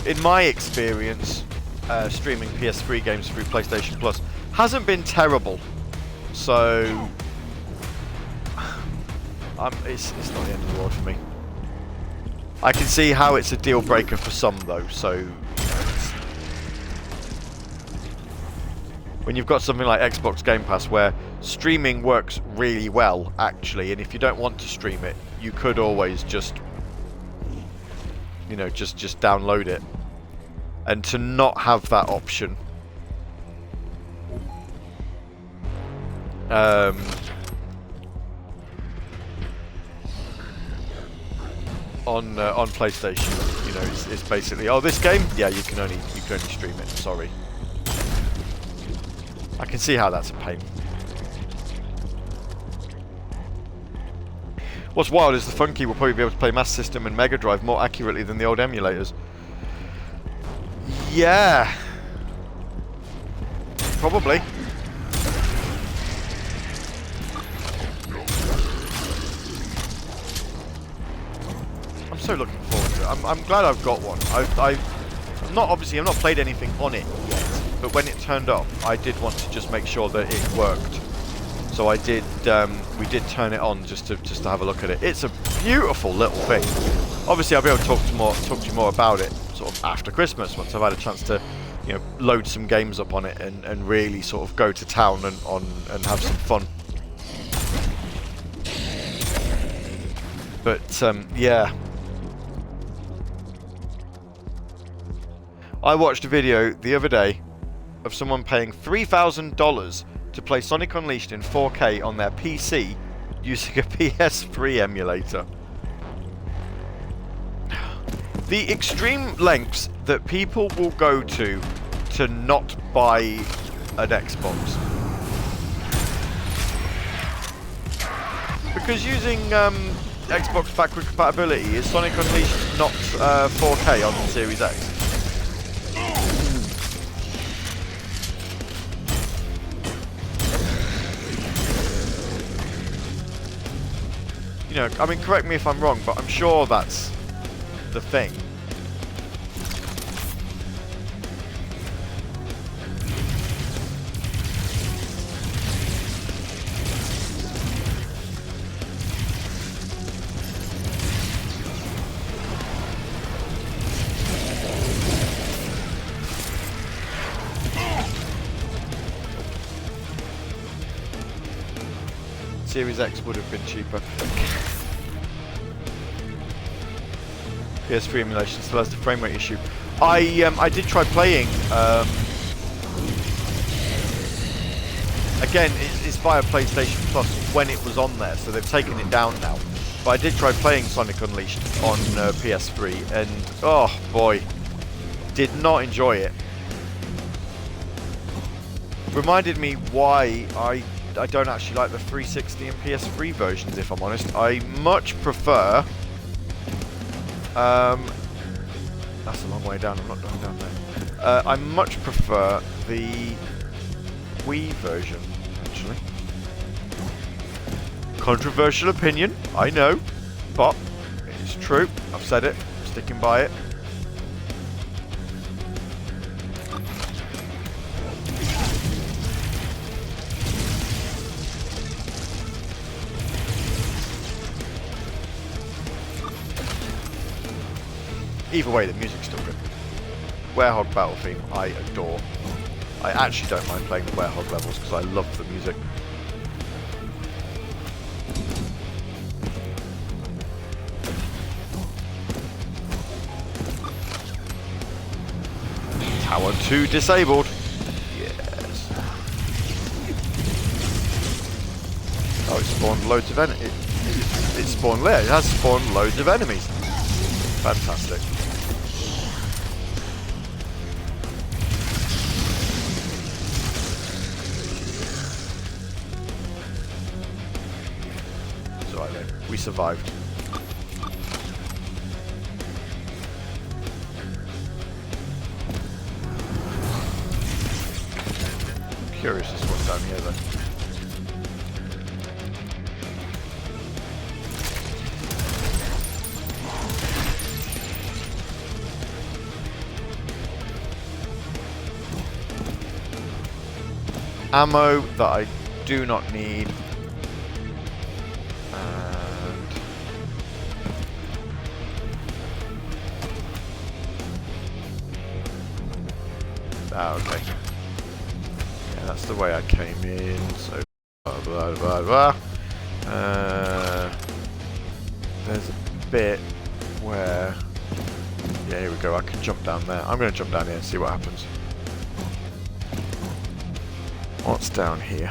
in my experience, streaming PS3 games through PlayStation Plus hasn't been terrible. So, it's not the end of the world for me. I can see how it's a deal breaker for some, though. So, when you've got something like Xbox Game Pass where streaming works really well, actually, and if you don't want to stream it, you could always just, you know, just download it. And to not have that option On PlayStation, you know, it's basically, oh, this game, yeah, you can only stream it. Sorry, I can see how that's a pain. What's wild is the Funky will probably be able to play Master System and Mega Drive more accurately than the old emulators. Yeah, probably. I'm so looking forward to it. I'm glad I've got one. I've not played anything on it yet, but when it turned up, I did want to just make sure that it worked. So I did. We did turn it on just to have a look at it. It's a beautiful little thing. Obviously, I'll be able to talk to you more about it sort of after Christmas once I've had a chance to, you know, load some games up on it and really sort of go to town and have some fun. But yeah. I watched a video the other day of someone paying $3,000 to play Sonic Unleashed in 4K on their PC using a PS3 emulator. The extreme lengths that people will go to not buy an Xbox. Because using Xbox backward compatibility, is Sonic Unleashed not 4K on the Series X? You know, I mean, correct me if I'm wrong, but I'm sure that's the thing. Series X would have been cheaper. PS3 emulation still has the frame rate issue. I did try playing. Again, it's via PlayStation Plus when it was on there, so they've taken it down now. But I did try playing Sonic Unleashed on PS3, and oh boy, did not enjoy it. Reminded me why I don't actually like the 360 and PS3 versions, if I'm honest. I much prefer... that's a long way down, I'm not going down there. I much prefer the Wii version, actually. Controversial opinion, I know, but it's true. I've said it, I'm sticking by it. Either way, the music's still good. Werehog battle theme, I adore. I actually don't mind playing the Werehog levels because I love the music. Tower 2 disabled. Yes. Oh, it spawned loads of enemies. It spawned there. It has spawned loads of enemies. Fantastic. It's alright then. We survived. Curious as to what's down here then. Ammo that I do not need. And okay. Yeah, that's the way I came in. So blah blah blah blah. There's a bit where, yeah, here we go. I can jump down there. I'm going to jump down here and see what happens. What's down here?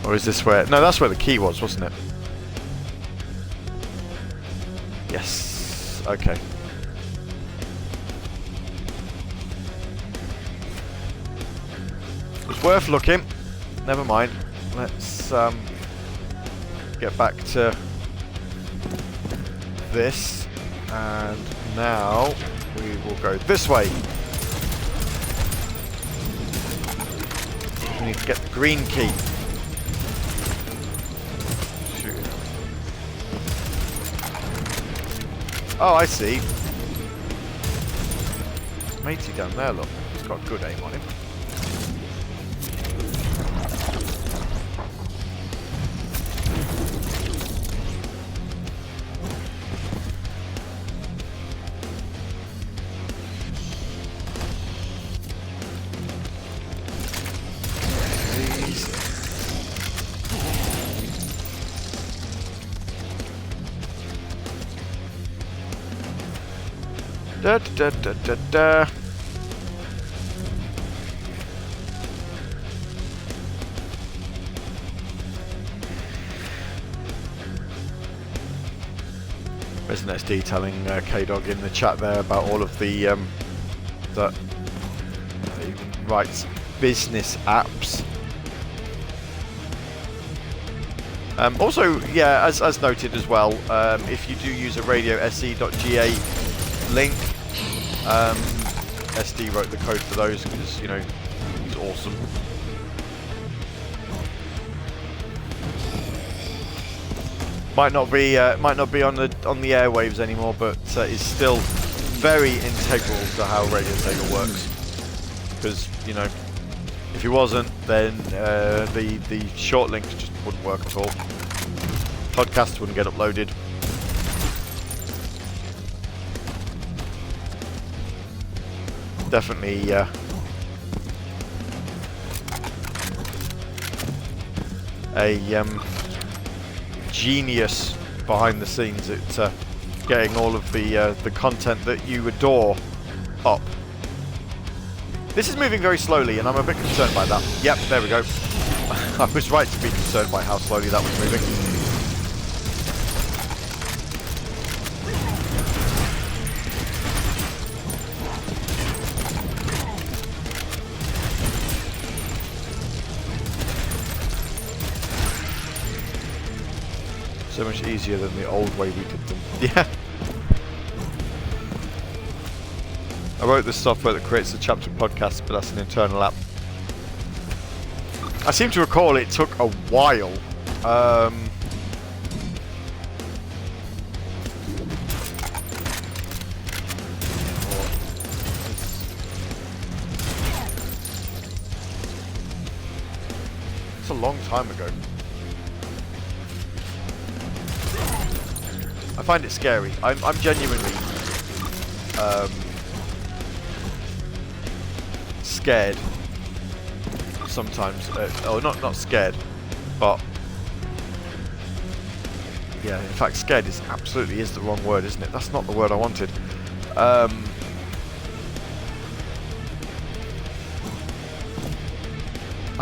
Or is this where... No, that's where the key was, wasn't it? Yes. Okay. It's worth looking. Never mind. Let's get back to this. And now we will go this way. We need to get the green key. Shoot. Oh, I see. There's matey down there, look. He's got good aim on him. Da, da, da, da, da. Resident SD telling K-Dog in the chat there about all of the rights business apps. Also, yeah, as noted as well, if you do use a radio.se.ga link, SD wrote the code for those because, you know, he's awesome. Might not be on the airwaves anymore, but is still very integral to how Radio Sega works. Because, you know, if he wasn't, then the short links just wouldn't work at all. Podcasts wouldn't get uploaded. Definitely a genius behind the scenes at getting all of the content that you adore up. This is moving very slowly, and I'm a bit concerned by that. Yep, there we go. I was right to be concerned by how slowly that was moving. So much easier than the old way we did them. Yeah. I wrote the software that creates the chapter podcast, but that's an internal app. I seem to recall it took a while. It's a long time ago. I find it scary. I'm genuinely scared sometimes. Oh, not scared, but yeah. In fact, scared is absolutely the wrong word, isn't it? That's not the word I wanted. I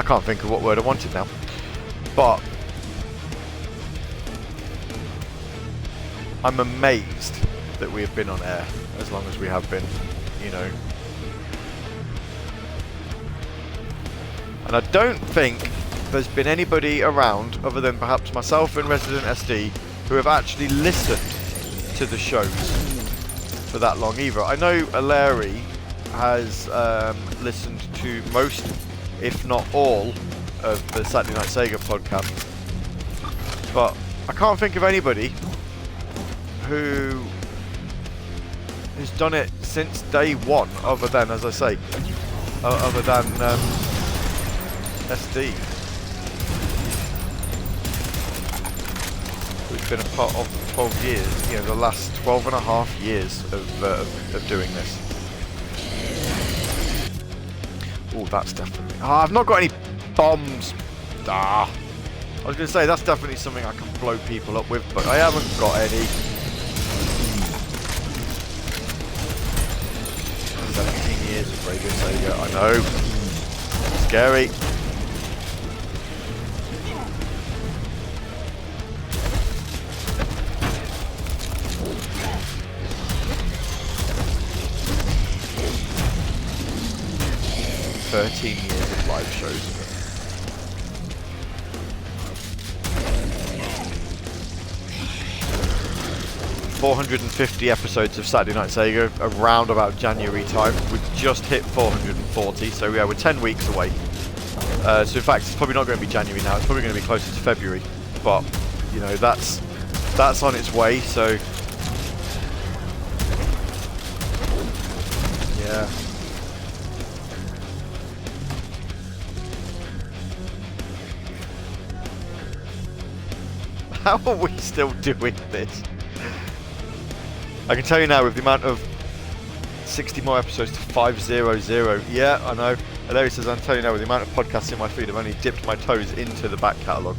can't think of what word I wanted now, but I'm amazed that we have been on air as long as we have been, you know. And I don't think there's been anybody around, other than perhaps myself and Resident SD, who have actually listened to the shows for that long either. I know Larry has listened to most, if not all, of the Saturday Night Sega podcast, but I can't think of anybody who has done it since day one, other than, as I say, other than SD, who's been a part of 12 years, you know, the last 12 and a half years of doing this. Oh, that's definitely... Oh, I've not got any bombs. I was going to say, that's definitely something I can blow people up with, but I haven't got any. 17 years of Radio Sega, I know. Scary. 13 years of live shows. 450 episodes of Saturday Night Sega around about January time. We've just hit 440, so yeah, we're 10 weeks away. So in fact, it's probably not going to be January now. It's probably going to be closer to February. But you know, that's on its way. So yeah. How are we still doing this? I can tell you now, with the amount of 60 more episodes to 500. Yeah, I know. Larry says, I'm telling you now, with the amount of podcasts in my feed, I've only dipped my toes into the back catalogue.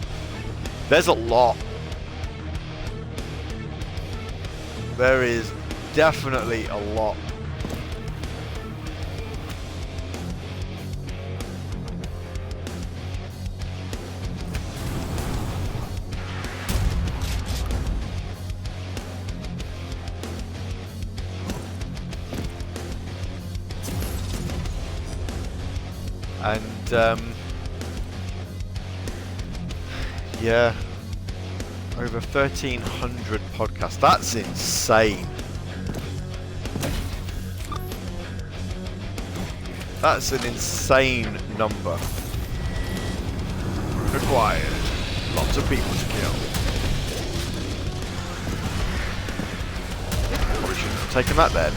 There's a lot. There is definitely a lot. And yeah, over 1,300 podcasts. That's insane. That's an insane number. Required lots of people to kill. Probably shouldn't have taken that then.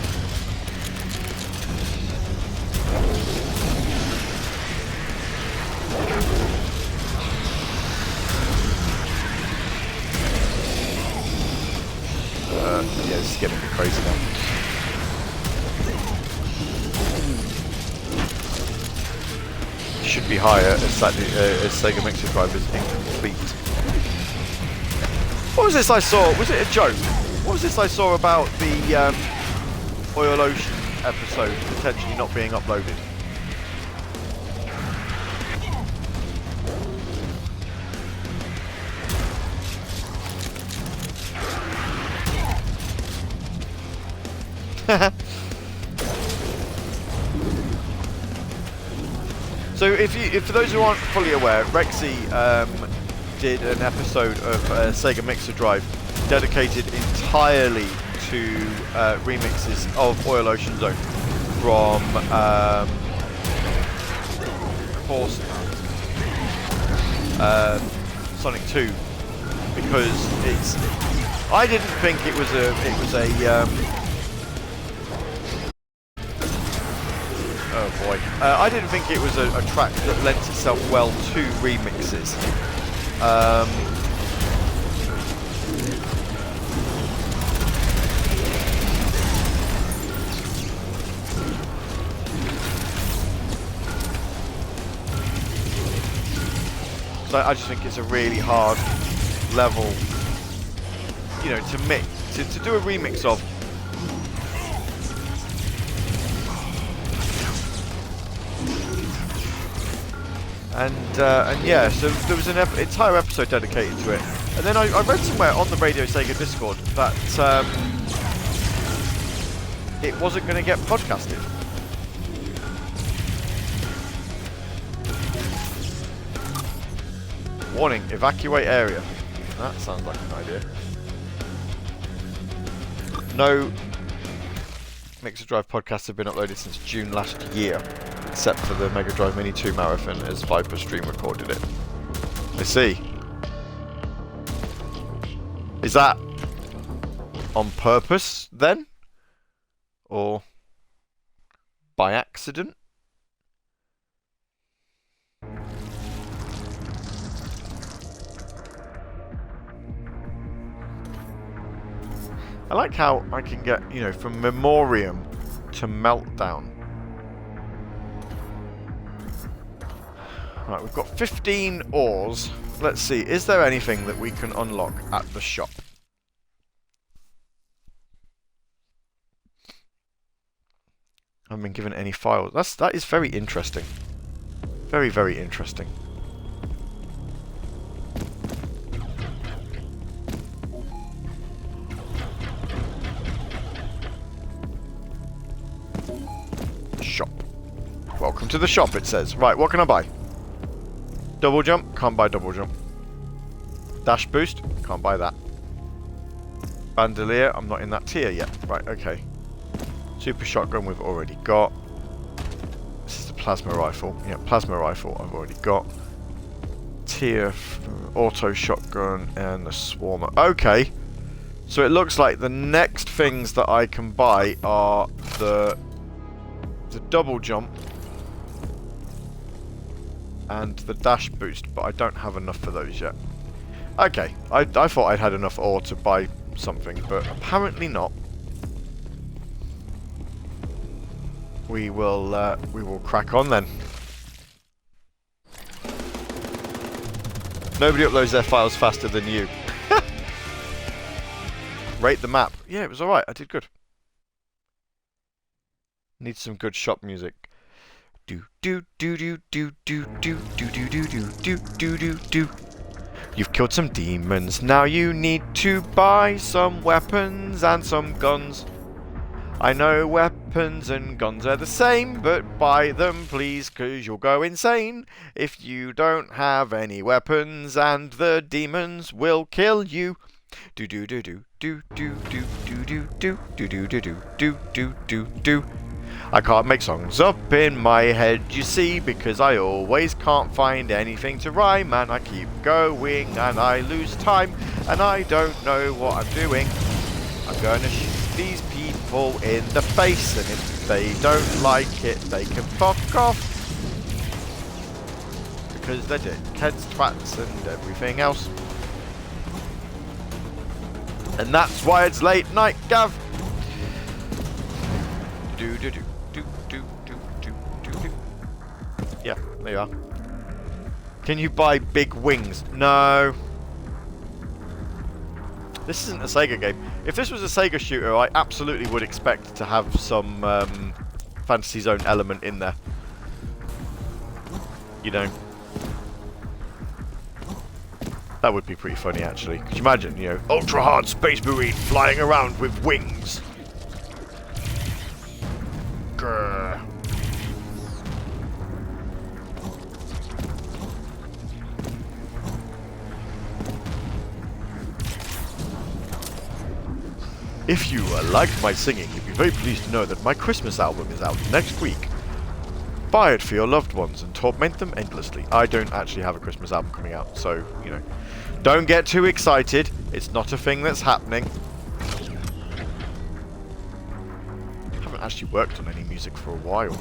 Yeah, this is getting a bit crazy now. Should be higher as Sega Mixer Drive is incomplete. What was this I saw? Was it a joke? What was this I saw about the Oil Ocean episode potentially not being uploaded? So if for those who aren't fully aware, Rexy did an episode of Sega Mixer Drive dedicated entirely to remixes of Oil Ocean Zone from Force Sonic 2, because it's. I didn't think it was a. Oh boy. I didn't think it was a track that lent itself well to remixes. So I just think it's a really hard level, you know, to mix, to do a remix of. And yeah, so there was an entire episode dedicated to it. And then I read somewhere on the Radio Sega Discord that it wasn't going to get podcasted. Warning, evacuate area. That sounds like an idea. No Mixer Drive podcasts have been uploaded since June last year, except for the Mega Drive Mini 2 marathon, as Viper Stream recorded it. I see. Is that on purpose then? Or by accident? I like how I can get, you know, from Memoriam to Meltdown. Right, we've got 15 ores. Let's see, is there anything that we can unlock at the shop? I haven't been given any files. That is very interesting. Very, very interesting. Shop. Welcome to the shop, it says. Right, what can I buy? Double jump? Can't buy double jump. Dash boost? Can't buy that. Bandolier? I'm not in that tier yet. Right, okay. Super shotgun we've already got. This is the plasma rifle. Yeah, plasma rifle I've already got. Tier auto shotgun and the swarmer. Okay. So it looks like the next things that I can buy are the double jump and the dash boost, but I don't have enough for those yet. Okay, I thought I'd had enough ore to buy something, but apparently not. We will crack on then. Nobody uploads their files faster than you. Rate the map. Yeah, it was alright. I did good. Need some good shop music. Do do do do do do do do do do do do do do. You've killed some demons. Now you need to buy some weapons and some guns. I know weapons and guns are the same, but buy them please, 'cause you'll go insane if you don't have any weapons and the demons will kill you. Do do do do do do do do do do do do do do do do do. I can't make songs up in my head, you see, because I always can't find anything to rhyme, and I keep going and I lose time and I don't know what I'm doing. I'm gonna shoot these people in the face, and if they don't like it they can fuck off, because they're dickheads, twats and everything else. And that's why it's late night, Gav. Do do do do do do do do do. Yeah, there you are. Can you buy big wings? No. This isn't a Sega game. If this was a Sega shooter, I absolutely would expect to have some Fantasy Zone element in there. You know. That would be pretty funny, actually. Could you imagine, you know, ultra hard space marine flying around with wings? Grr. If you liked my singing, you'd be very pleased to know that my Christmas album is out next week. Buy it for your loved ones and torment them endlessly. I don't actually have a Christmas album coming out, so, you know, don't get too excited. It's not a thing that's happening. I haven't actually worked on any music for a while.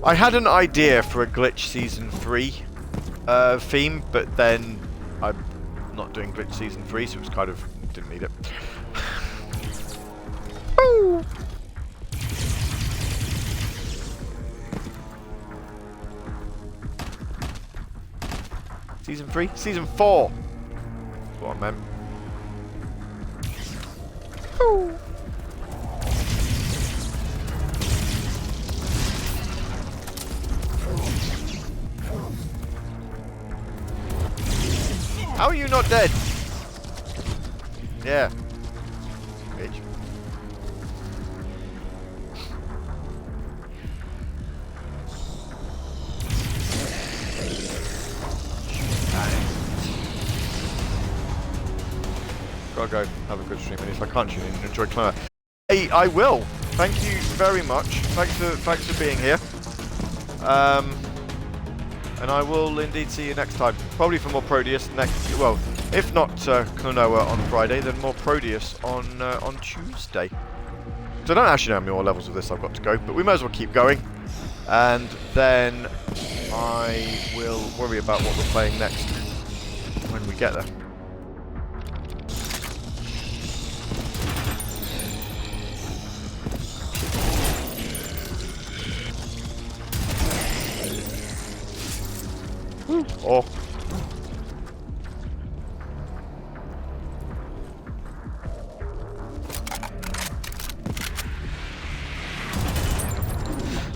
I had an idea for a Glitch Season 3 theme, but then I'm not doing Glitch Season 3, so it's kind of... didn't need it. Boo! Season 3? Season 4! That's what I meant. Ooh. How are you not dead? Yeah. Bitch. Gotta go have a good stream, and if I can't tune in, enjoy Climber. Hey, I will. Thank you very much. Thanks for being here. And I will indeed see you next time. Probably for more Prodeus next. Well, if not Klonoa on Friday, then more Prodeus on Tuesday. So I don't actually know how many more levels of this I've got to go, but we might as well keep going. And then I will worry about what we're playing next when we get there. Oh.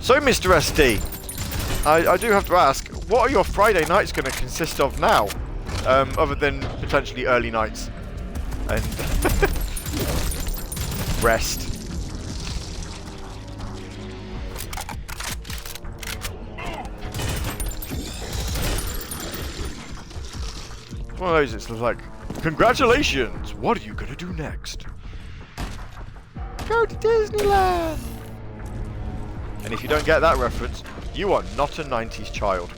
So, Mr. SD, I do have to ask, what are your Friday nights going to consist of now? Other than potentially early nights and rest. one of those, it's like, congratulations! What are you gonna do next? Go to Disneyland! And if you don't get that reference, you are not a 90s child.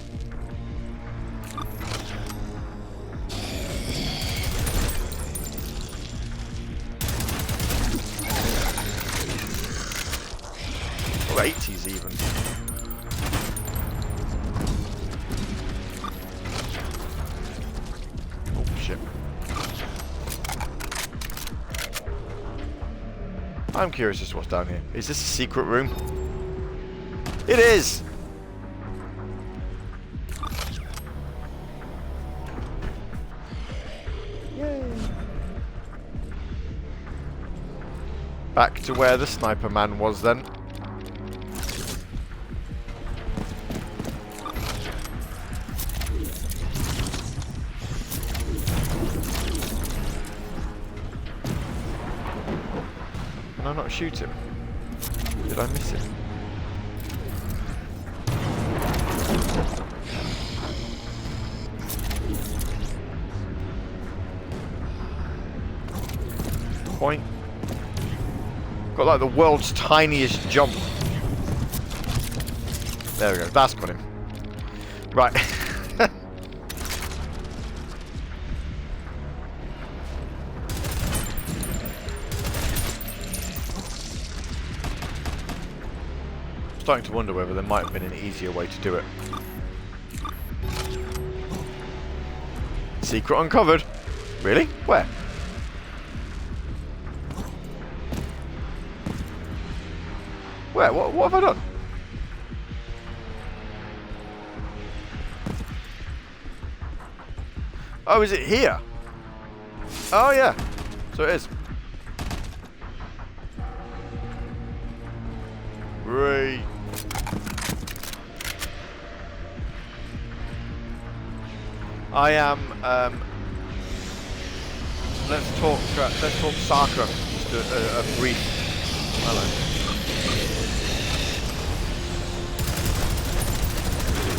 Or 80s even. Oh shit. I'm curious as to what's down here. Is this a secret room? It is! Yay! Back to where the sniper man was then. Can I not shoot him? Did I miss him? Point. Got like the world's tiniest jump. There we go. That's got him. Right. Starting to wonder whether there might have been an easier way to do it. Secret uncovered. Really? Where? Where? What have I done? Oh, is it here? Oh, yeah. So it is. Right. I am, let's talk Sakura. Just a brief, hello.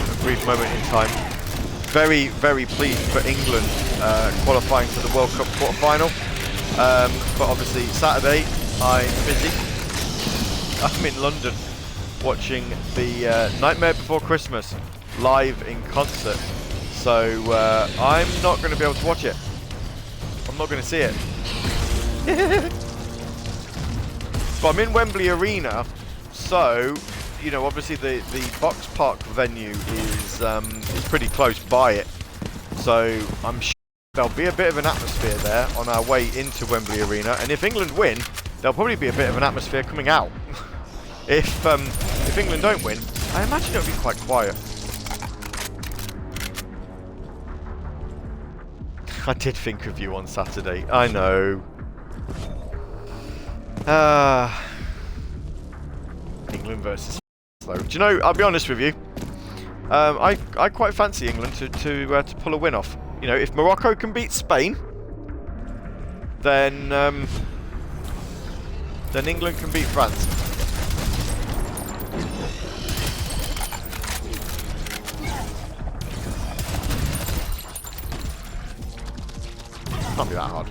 A brief moment in time. Very, very pleased for England qualifying for the World Cup quarter-final. But obviously Saturday, I'm busy. I'm in London watching the Nightmare Before Christmas live in concert. So I'm not going to be able to watch it. I'm not going to see it. But I'm in Wembley Arena, so you know, obviously the Box Park venue is pretty close by it. So I'm sure there'll be a bit of an atmosphere there on our way into Wembley Arena, and if England win, there'll probably be a bit of an atmosphere coming out. If England don't win, I imagine it'll be quite quiet. I did think of you on Saturday. I know. England versus though. Do you know? I'll be honest with you. I quite fancy England to pull a win off. You know, if Morocco can beat Spain, then England can beat France. Can't be that hard.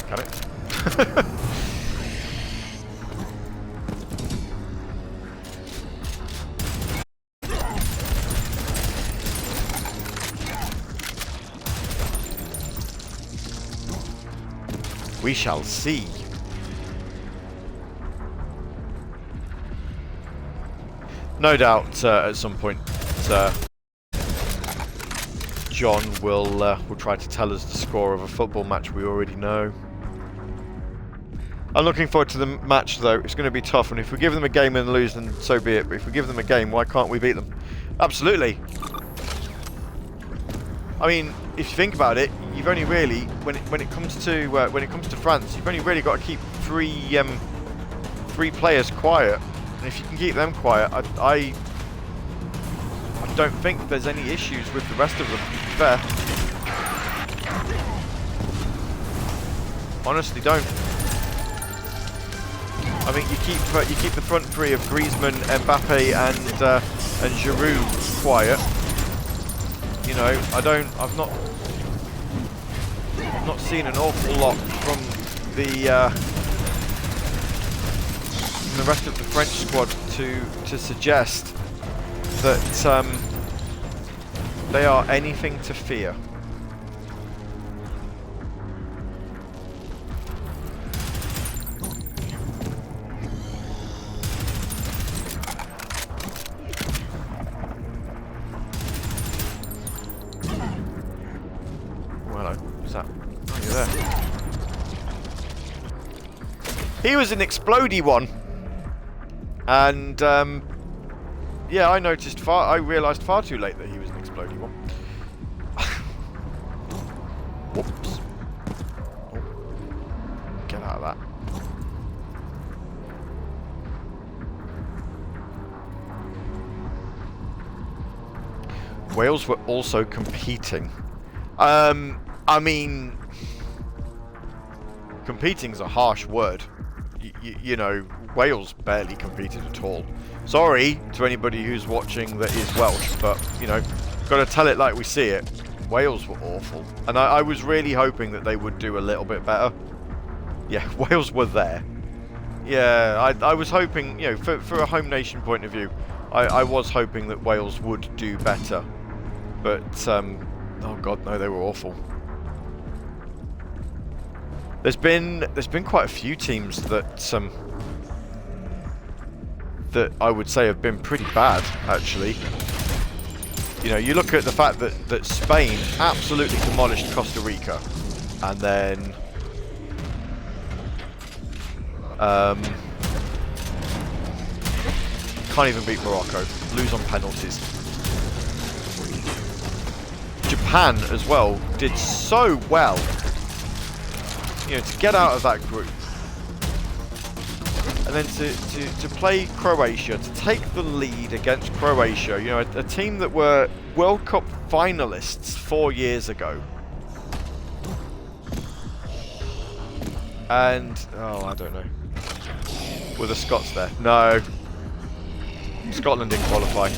Can it? We shall see. No doubt, at some point, John will try to tell us the score of a football match we already know. I'm looking forward to the match, though. It's going to be tough, and if we give them a game and lose, then so be it. But if we give them a game, why can't we beat them? Absolutely. I mean, if you think about it, you've only really, when it comes to France, you've only really got to keep three players quiet. And if you can keep them quiet, I don't think there's any issues with the rest of them, to be fair. Honestly, don't. I mean, you keep the front three of Griezmann, Mbappe, and Giroud quiet. You know, I've not seen an awful lot from the rest of the French squad to suggest that they are anything to fear. He was an explodey one, and yeah, I realised far too late that he was an explodey one. Whoops! Oh. Get out of that. Wales were also competing. I mean, competing's a harsh word. You know, Wales barely competed at all. Sorry to anybody who's watching that is Welsh, but, you know, got to tell it like we see it. Wales were awful. And I was really hoping that they would do a little bit better. Yeah, Wales were there. Yeah, I was hoping, you know, for a home nation point of view, I was hoping that Wales would do better. But, oh god, no, they were awful. There's been quite a few teams that that I would say have been pretty bad, actually. You know, you look at the fact that Spain absolutely demolished Costa Rica, and then can't even beat Morocco, lose on penalties. Japan as well did so well. You know, to get out of that group, and then to play Croatia, to take the lead against Croatia, you know, a team that were World Cup finalists 4 years ago. And, oh, I don't know. Were the Scots there? No. Scotland didn't qualify.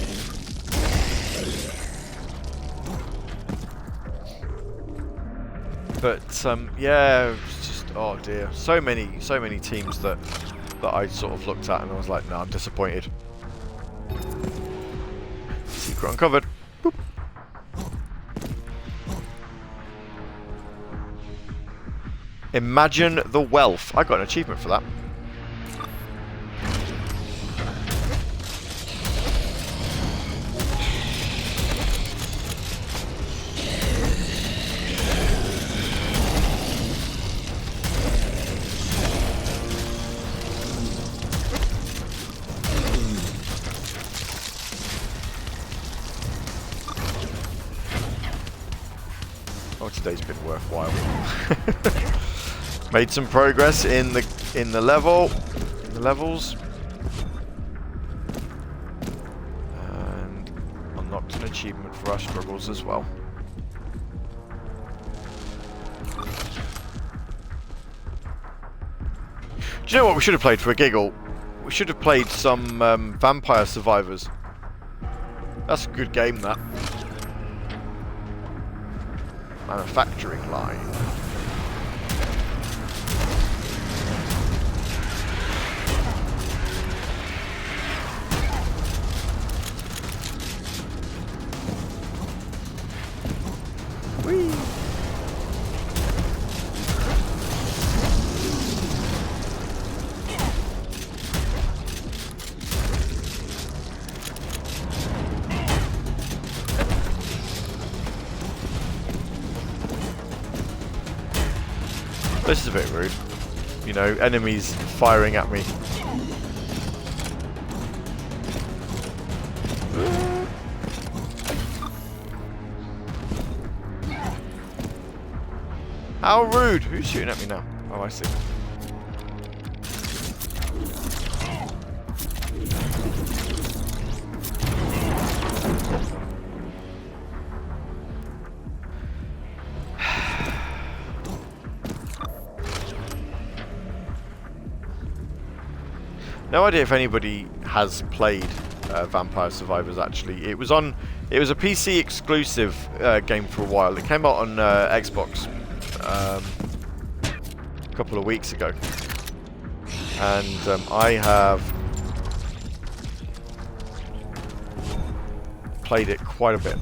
But, yeah, oh dear, so many teams that I sort of looked at and I was like, no, I'm disappointed. Secret uncovered. Boop. Imagine the wealth. I got an achievement for that. Today's been worthwhile. Made some progress in the levels, and unlocked an achievement for our struggles as well. Do you know what we should have played for a giggle? We should have played some Vampire Survivors. That's a good game, that. Manufacturing line. Whee! This is a bit rude. You know, enemies firing at me. How rude! Who's shooting at me now? Oh, I see. No idea if anybody has played Vampire Survivors. Actually, it was a PC exclusive game for a while. It came out on Xbox a couple of weeks ago, and I have played it quite a bit.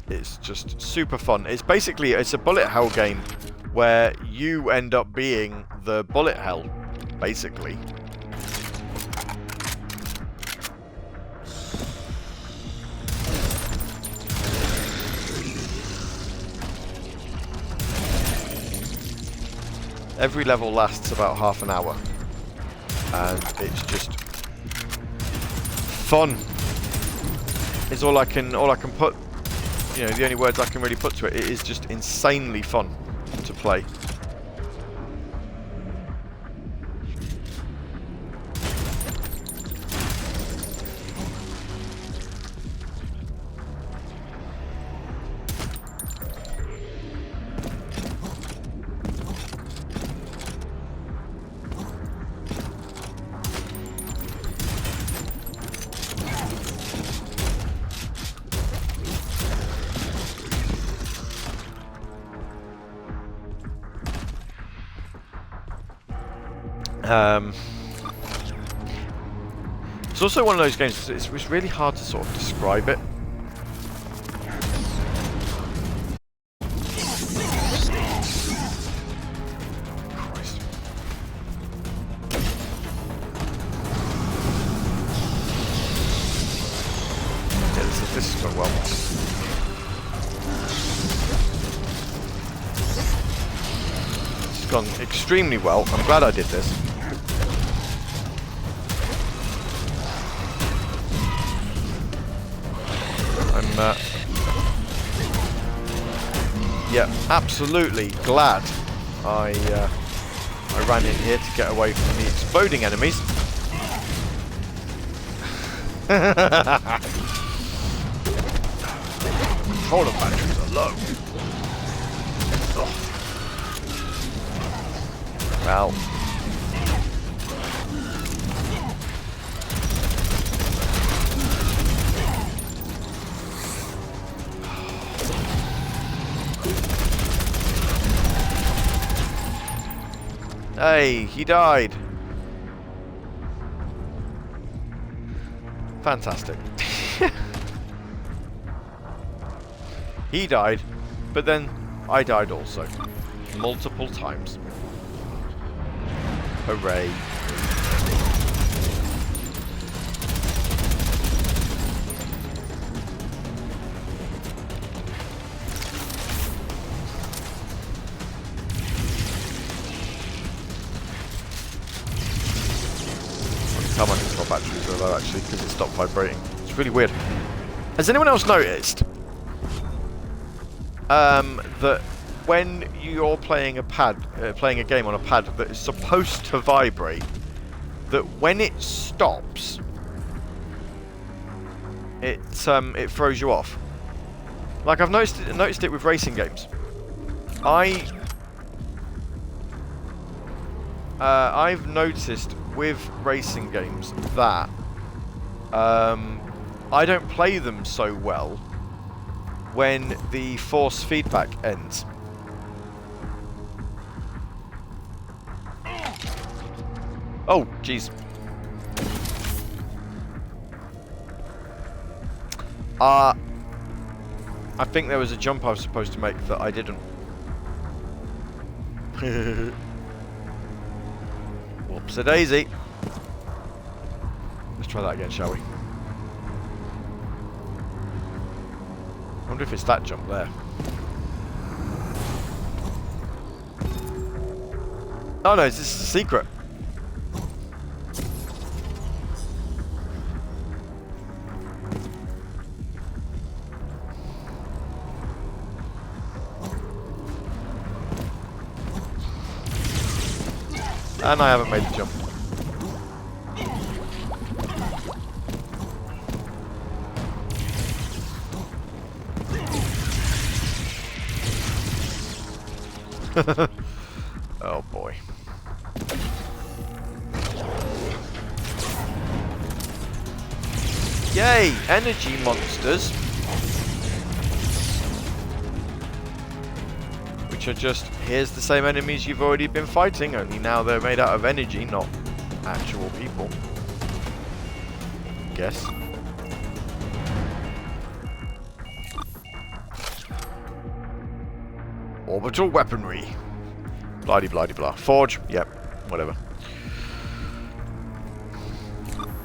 It's just super fun. It's basically a bullet hell game where you end up being the bullet hell, basically. Every level lasts about half an hour, and it's just fun. Is all I can put. You know, the only words I can really put to it. It is just insanely fun to play. It's also one of those games, it's really hard to sort of describe it. Christ. Yeah, this is going well. This has gone extremely well. I'm glad I did this. Yeah, absolutely glad I ran in here to get away from the exploding enemies. Controller batteries are low. Ugh. Well. Hey, he died. Fantastic. He died, but then I died also. Multiple times. Hooray. How my control batteries are low actually, because it stopped vibrating. It's really weird. Has anyone else noticed that when you're playing a game on a pad that is supposed to vibrate, that when it stops, it throws you off? Like, I've noticed it with racing games. I've noticed with racing games that I don't play them so well when the force feedback ends. Oh, jeez. I think there was a jump I was supposed to make that I didn't. Whoops-a-daisy. Let's try that again, shall we? I wonder if it's that jump there. Oh no, is this a secret? And I haven't made the jump. Oh boy. Yay! Energy monsters. Which are just, here's the same enemies you've already been fighting, only now they're made out of energy, not actual people. Guess. Orbital weaponry. Blah-de-blah-de-blah. Forge. Yep. Whatever.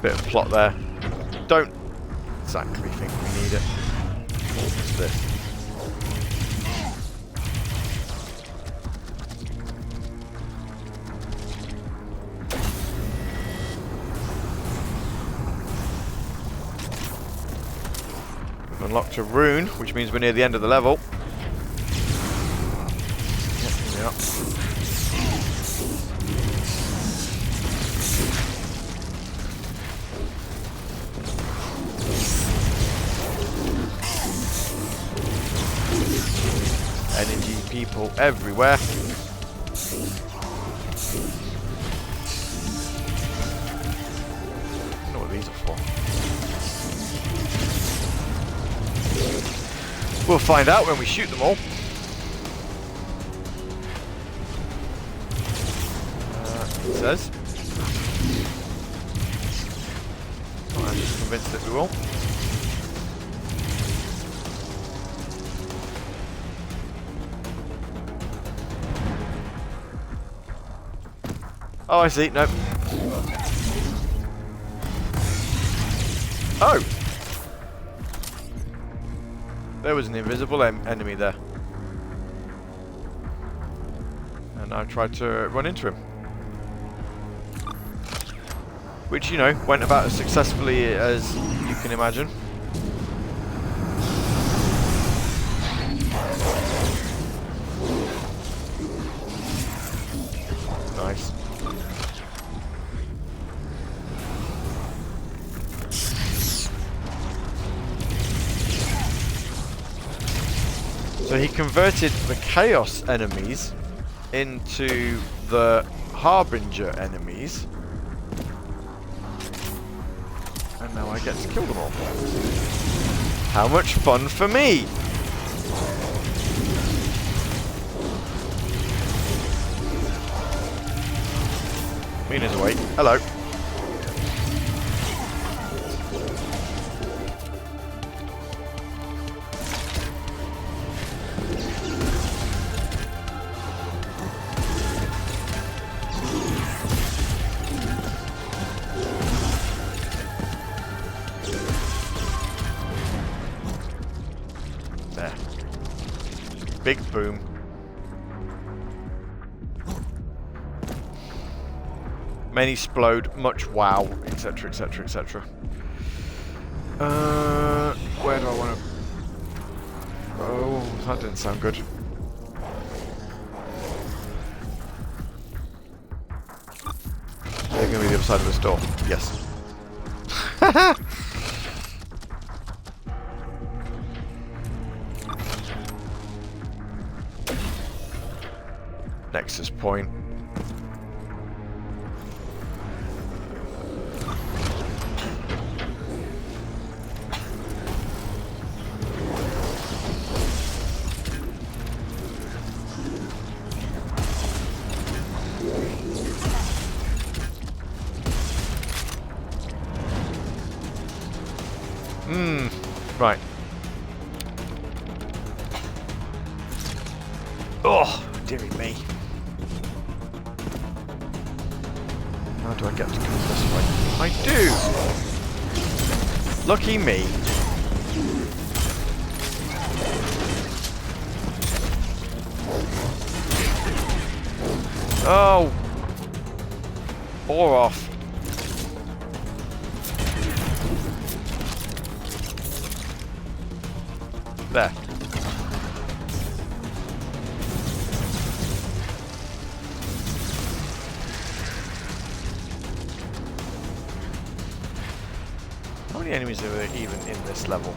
Bit of plot there. Don't exactly think we need it. What's this? We've unlocked a rune, which means we're near the end of the level. Yep, here we are. Energy people everywhere. I don't know what these are for. We'll find out when we shoot them all. It says. I'm just convinced that we will. Oh, I see. Nope. Oh! There was an invisible enemy there. And I tried to run into him. Which, you know, went about as successfully as you can imagine. Nice. So he converted the Chaos enemies into the Harbinger enemies. And now I get to kill them all. How much fun for me! Mina's awake. Hello. There. Big boom. Many explode, much wow, etc, etc, etc. Where do I want to... Oh, that didn't sound good. They're going to be the other side of this door. Yes. Nexus point. Right. Oh, dearie me. How do I get to come this way? I do! Lucky me. Oh! Or off. There. How many enemies are there even in this level?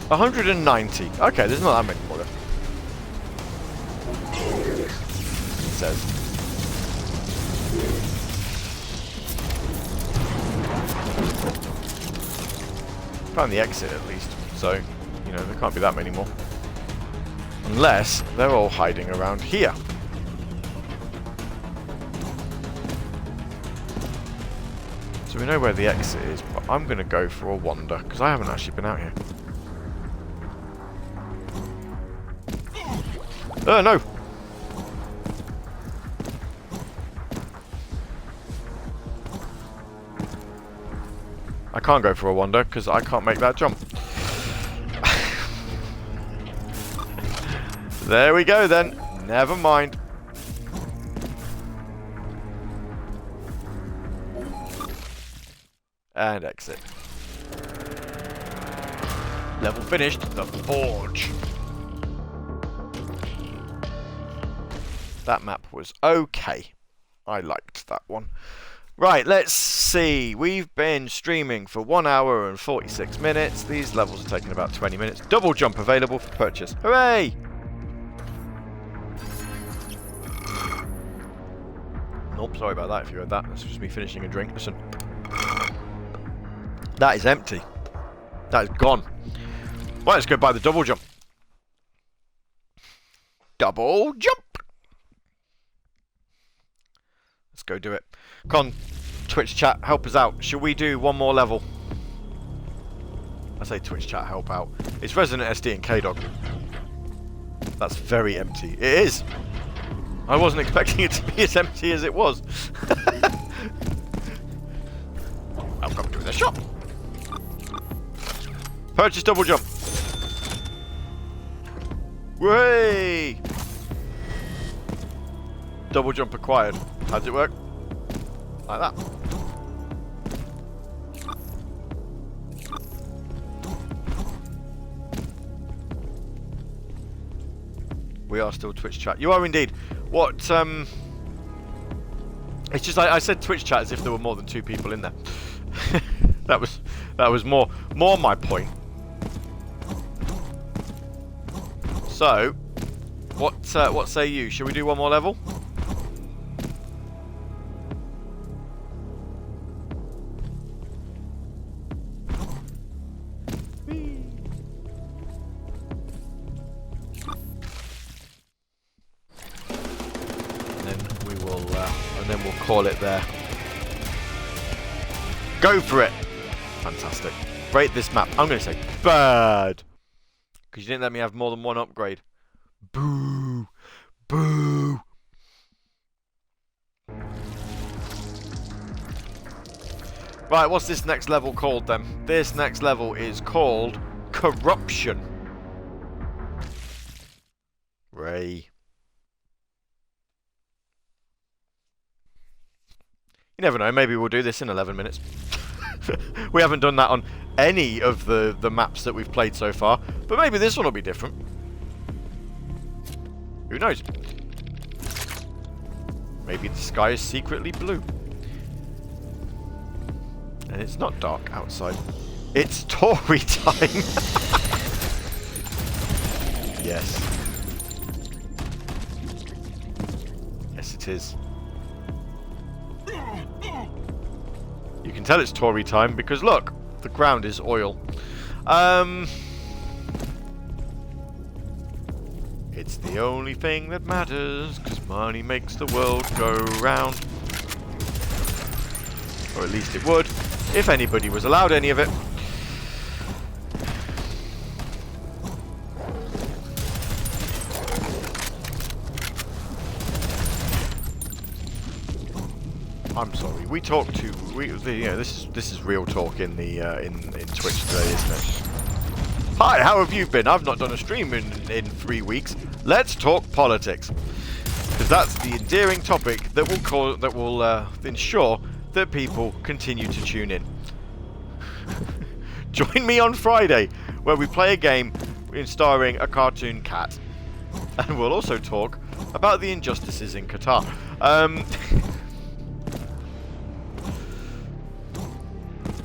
190. Okay, there's not that many more. It says. Found the exit at least, so, you know, there can't be that many more. Unless they're all hiding around here. So we know where the exit is, but I'm going to go for a wander, because I haven't actually been out here. Oh, no! I can't go for a wander, because I can't make that jump. There we go, then. Never mind. And exit. Level finished. The Forge. That map was okay. I liked that one. Right, let's see. We've been streaming for 1 hour and 46 minutes. These levels are taking about 20 minutes. Double jump available for purchase. Hooray! Nope, sorry about that if you heard that. That's just me finishing a drink. Listen. That is empty. That is gone. Right, let's go buy the double jump. Double jump! Let's go do it. Come on, Twitch chat, help us out. Shall we do one more level? I say Twitch chat, help out. It's Resident SD and K-Dog. That's very empty. It is! I wasn't expecting it to be as empty as it was. Welcome to the shop. Purchase double jump. Way! Double jump acquired. How does it work? Like that. We are still Twitch chat. You are indeed. What, it's just I said Twitch chat as if there were more than 2 people in there. that was more my point. So, what say you? Shall we do one more level? And then we'll call it there. Go for it! Fantastic. Rate this map. I'm going to say bad. Because you didn't let me have more than 1 upgrade. Boo! Boo! Right, what's this next level called then? This next level is called Corruption. Ray. You never know, maybe we'll do this in 11 minutes. We haven't done that on any of the maps that we've played so far, but maybe this one will be different. Who knows? Maybe the sky is secretly blue. And it's not dark outside. It's Tory time! Yes. Yes, it is. You can tell it's Tory time because look, the ground is oil. It's the only thing that matters because money makes the world go round. Or at least it would, if anybody was allowed any of it. I'm sorry. We talk to this is real talk in the in Twitch today, isn't it? Hi, how have you been? I've not done a stream in 3 weeks. Let's talk politics, because that's the endearing topic that will ensure that people continue to tune in. Join me on Friday, where we play a game starring a cartoon cat, and we'll also talk about the injustices in Qatar.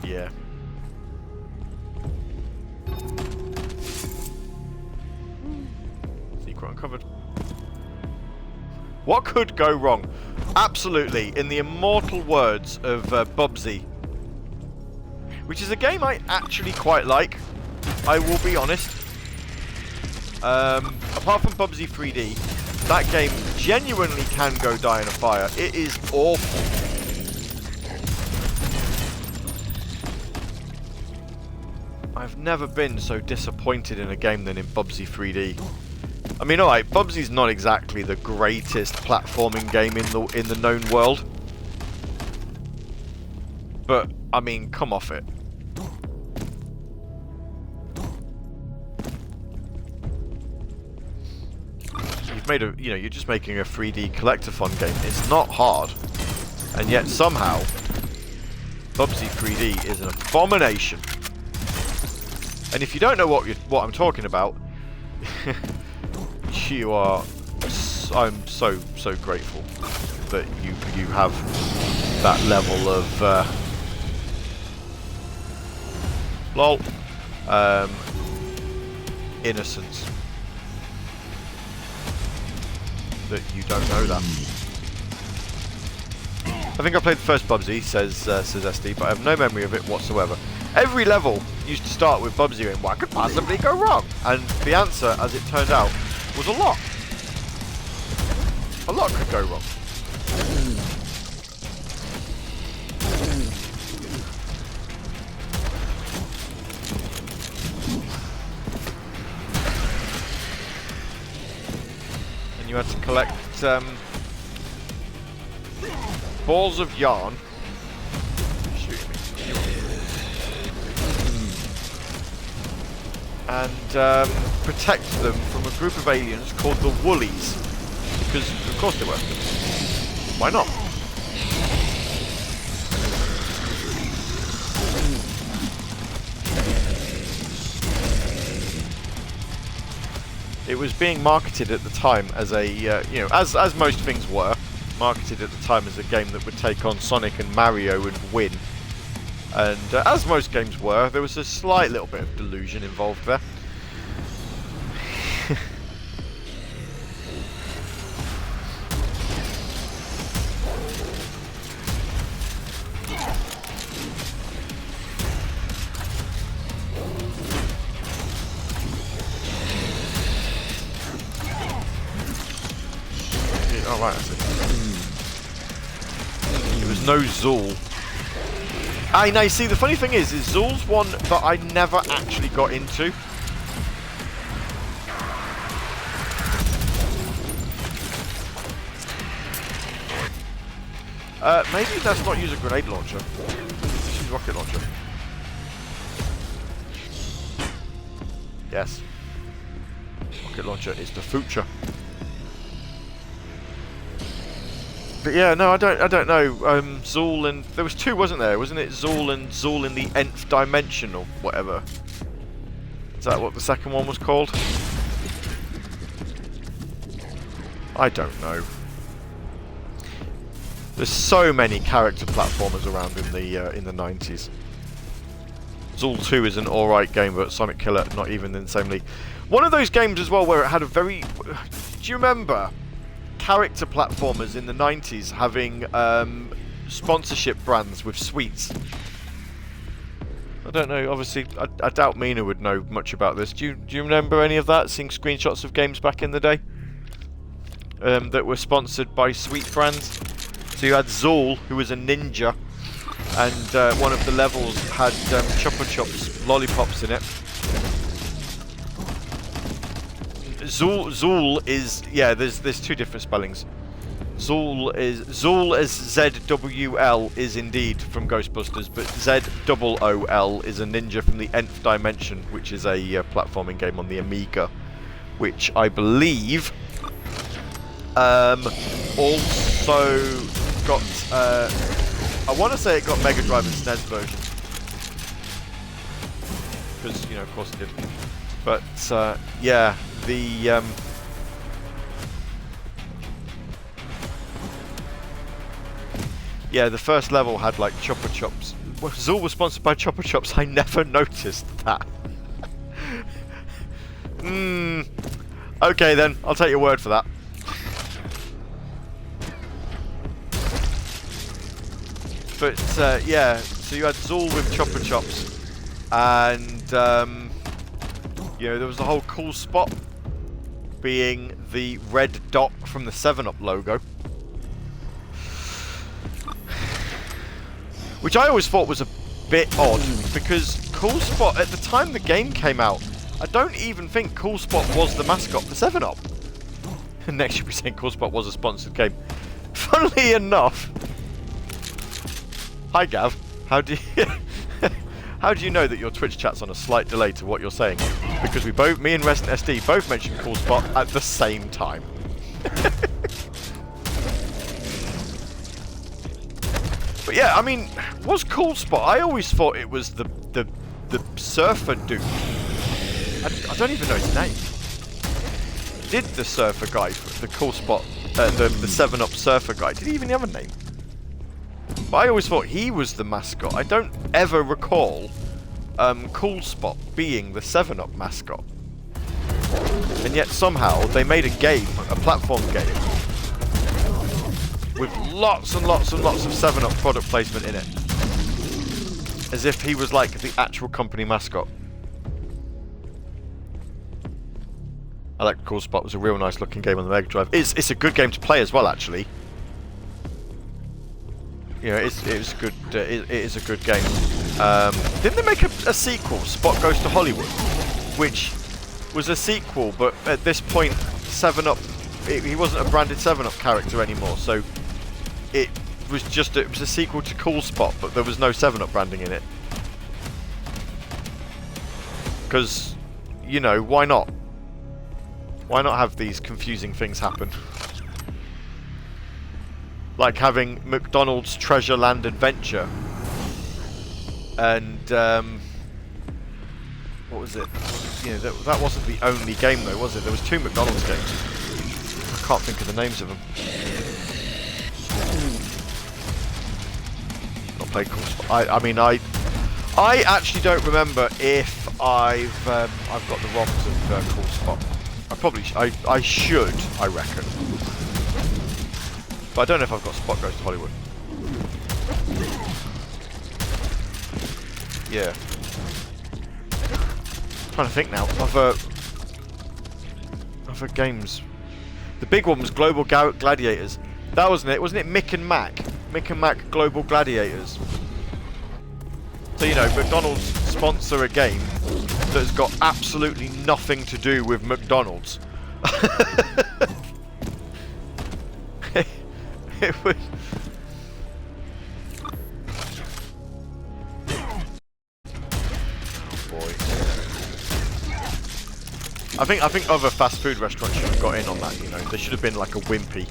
Yeah. Secret uncovered. What could go wrong? Absolutely, in the immortal words of Bubsy, which is a game I actually quite like. I will be honest. Apart from Bubsy 3D, that game genuinely can go die in a fire. It is awful. I've never been so disappointed in a game than in Bubsy 3D. I mean, alright, Bubsy's not exactly the greatest platforming game in the known world. But, I mean, come off it. You've made a, you're just making a 3D collectathon game. It's not hard. And yet, somehow, Bubsy 3D is an abomination. And if you don't know what I'm talking about, you are... I'm so grateful that you have that level of... lol. Innocence. That you don't know that. I think I played the first Bubsy, says SD, but I have no memory of it whatsoever. Every level used to start with Bubsy and what could possibly go wrong? And the answer, as it turned out, was a lot. A lot could go wrong. And you had to collect balls of yarn. Shoot me. And protect them from a group of aliens called the Woolies. Because, of course they were. Why not? It was being marketed at the time as a, as most things were, marketed at the time as a game that would take on Sonic and Mario and win. And as most games were, there was a slight little bit of delusion involved there. Oh, right, I see. There was no Zool. Now, see, the funny thing is Zool's one that I never actually got into. Maybe let's not use a grenade launcher. Let's use a rocket launcher. Yes. Rocket launcher is the future. But yeah, no, I don't know. Zool and there was two, wasn't there? Wasn't it Zool and Zool in the Nth Dimension or whatever? Is that what the second one was called? I don't know. There's so many character platformers around in the 90s. Zool 2 is an alright game, but Sonic Killer not even in the same league. One of those games as well where it had a very... Do you remember character platformers in the 90s having sponsorship brands with sweets? I don't know, obviously, I doubt Mina would know much about this. Do you remember any of that? Seeing screenshots of games back in the day? That were sponsored by sweet brands? So you had Zool, who was a ninja, and one of the levels had Chupa Chups lollipops in it. Zool is, yeah, there's two different spellings. Zool as ZWL is indeed from Ghostbusters, but ZOOL is a ninja from the Nth Dimension, which is a platforming game on the Amiga, which I believe also got, I want to say it got Mega Drive and SNES version, because, of course it did. But yeah, the the first level had like Chupa Chups. Well, Zool was sponsored by Chupa Chups. I never noticed that. Okay then, I'll take your word for that. But yeah, So you had Zool with Chopper Chops, and you know, there was the whole cool spot being the red dot from the 7-Up logo, which I always thought was a bit odd, because Cool Spot, at the time the game came out, I don't even think Cool Spot was the mascot for 7-Up. Next you'll be saying Cool Spot was a sponsored game. Funnily enough... Hi Gav, how do you know that your Twitch chat's on a slight delay to what you're saying? Because me and Resident SD both mentioned Cool Spot at the same time. But yeah, I mean, was Cool Spot? I always thought it was the surfer dude. I don't even know his name. Did the surfer guy, the Cool Spot, the 7-Up surfer guy, did he even have a name? But I always thought he was the mascot. I don't ever recall Cool Spot being the 7-Up mascot. And yet somehow they made a game, a platform game, with lots and lots and lots of 7-Up product placement in it. As if he was like the actual company mascot. I like Cool Spot. It was a real nice looking game on the Mega Drive. It's a good game to play as well, actually. You know, it is good. It is a good game. Didn't they make a sequel, Spot Goes to Hollywood, which was a sequel, but at this point, 7-Up, he wasn't a branded 7-Up character anymore, so it was a sequel to Cool Spot, but there was no 7-Up branding in it. Because, you know, why not? Why not have these confusing things happen? Like having McDonald's Treasure Land Adventure. And, what was it? You know, that wasn't the only game though, was it? There was 2 McDonald's games. I can't think of the names of them. Not played Cool Spot. I mean, I actually don't remember if I've got the ROMs of Cool Spot. I should, I reckon. But I don't know if I've got Spot Goes to Hollywood. Yeah. I'm trying to think now. Other games. The big one was Global Gladiators. That wasn't it? Wasn't it Mick and Mac? Mick and Mac Global Gladiators. So, you know, McDonald's sponsor a game that's got absolutely nothing to do with McDonald's. It was... Oh boy. I think other fast food restaurants should have got in on that, you know. There should have been like a wimpy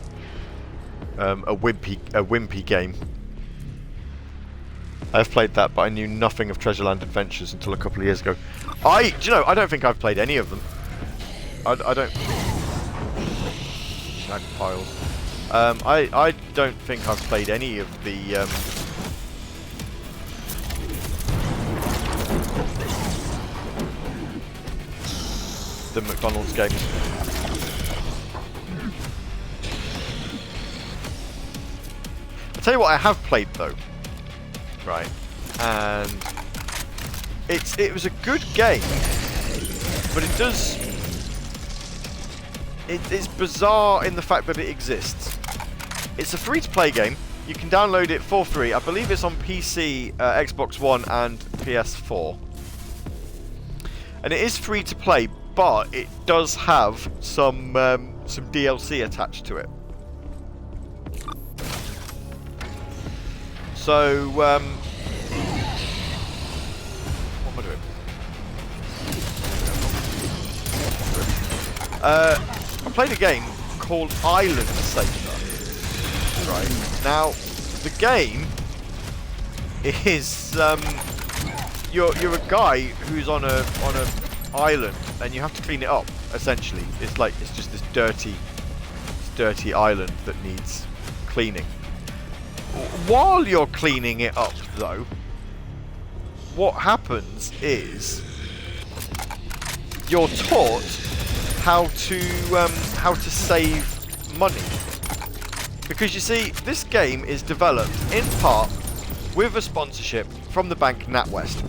game. I've played that, but I knew nothing of Treasureland Adventures until a couple of years ago. Do you know, I don't think I've played any of them. I don't... Shag piles. I don't think I've played any of the McDonald's games. I'll tell you what I have played though. Right, and it was a good game, but it's bizarre in the fact that it exists. It's a free-to-play game. You can download it for free. I believe it's on PC, Xbox One, and PS4. And it is free to play, but it does have some DLC attached to it. So, what am I doing? I played a game called Island Saver. Right now, the game is you're a guy who's on a island, and you have to clean it up. Essentially, it's just this dirty island that needs cleaning. While you're cleaning it up, though, what happens is you're taught how to save money. Because you see, this game is developed in part with a sponsorship from the bank NatWest.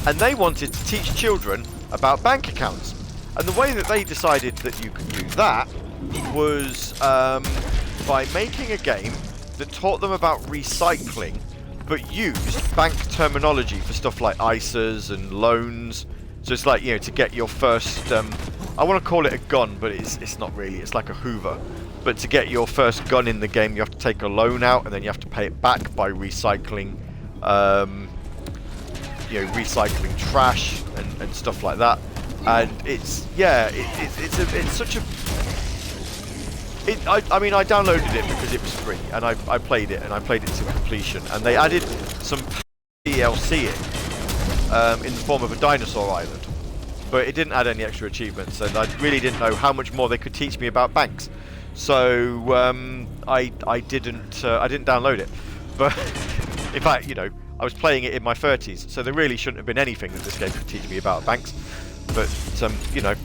And they wanted to teach children about bank accounts. And the way that they decided that you could use that was by making a game that taught them about recycling, but used bank terminology for stuff like ISAs and loans. So it's like, you know, to get your first, I want to call it a gun, but it's not really, it's like a Hoover. But to get your first gun in the game, you have to take a loan out, and then you have to pay it back by recycling, you know, recycling trash and stuff like that. And it's, yeah, it's such a... I mean, I downloaded it because it was free, and I played it, and I played it to completion. And they added some DLC in the form of a dinosaur island. But it didn't add any extra achievements, and I really didn't know how much more they could teach me about banks. So I didn't download it. But in fact, you know, I was playing it in my 30s, so there really shouldn't have been anything that this game could teach me about banks. But you know,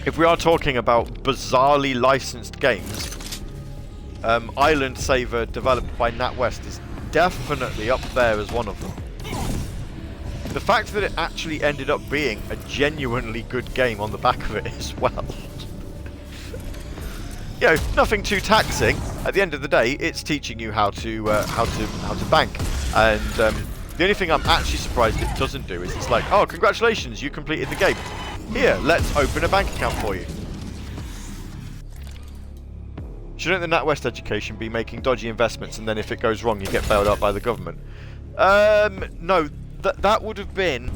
if we are talking about bizarrely licensed games, Island Saver, developed by NatWest, is definitely up there as one of them. The fact that it actually ended up being a genuinely good game on the back of it as well. You know, nothing too taxing. At the end of the day, it's teaching you how to bank. And the only thing I'm actually surprised it doesn't do is it's like, oh, congratulations, you completed the game. Here, let's open a bank account for you. Shouldn't the NatWest education be making dodgy investments, and then if it goes wrong, you get bailed out by the government? No, that would have been...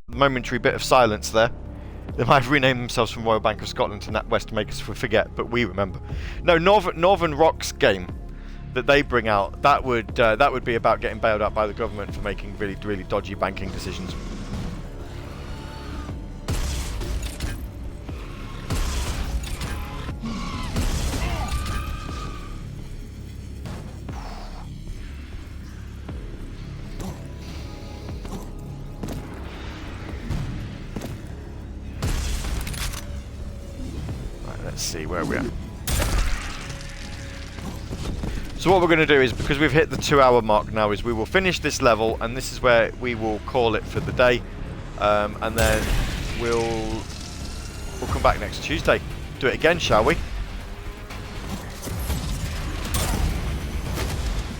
momentary bit of silence there. They might have renamed themselves from Royal Bank of Scotland to NatWest to make us forget, but we remember. No, Northern Rock's game that they bring out, that would be about getting bailed out by the government for making really, really dodgy banking decisions. Let's see where we are. So what we're going to do is, because we've hit the 2-hour mark now, is we will finish this level, and this is where we will call it for the day, and then we'll come back next Tuesday. Do it again, shall we?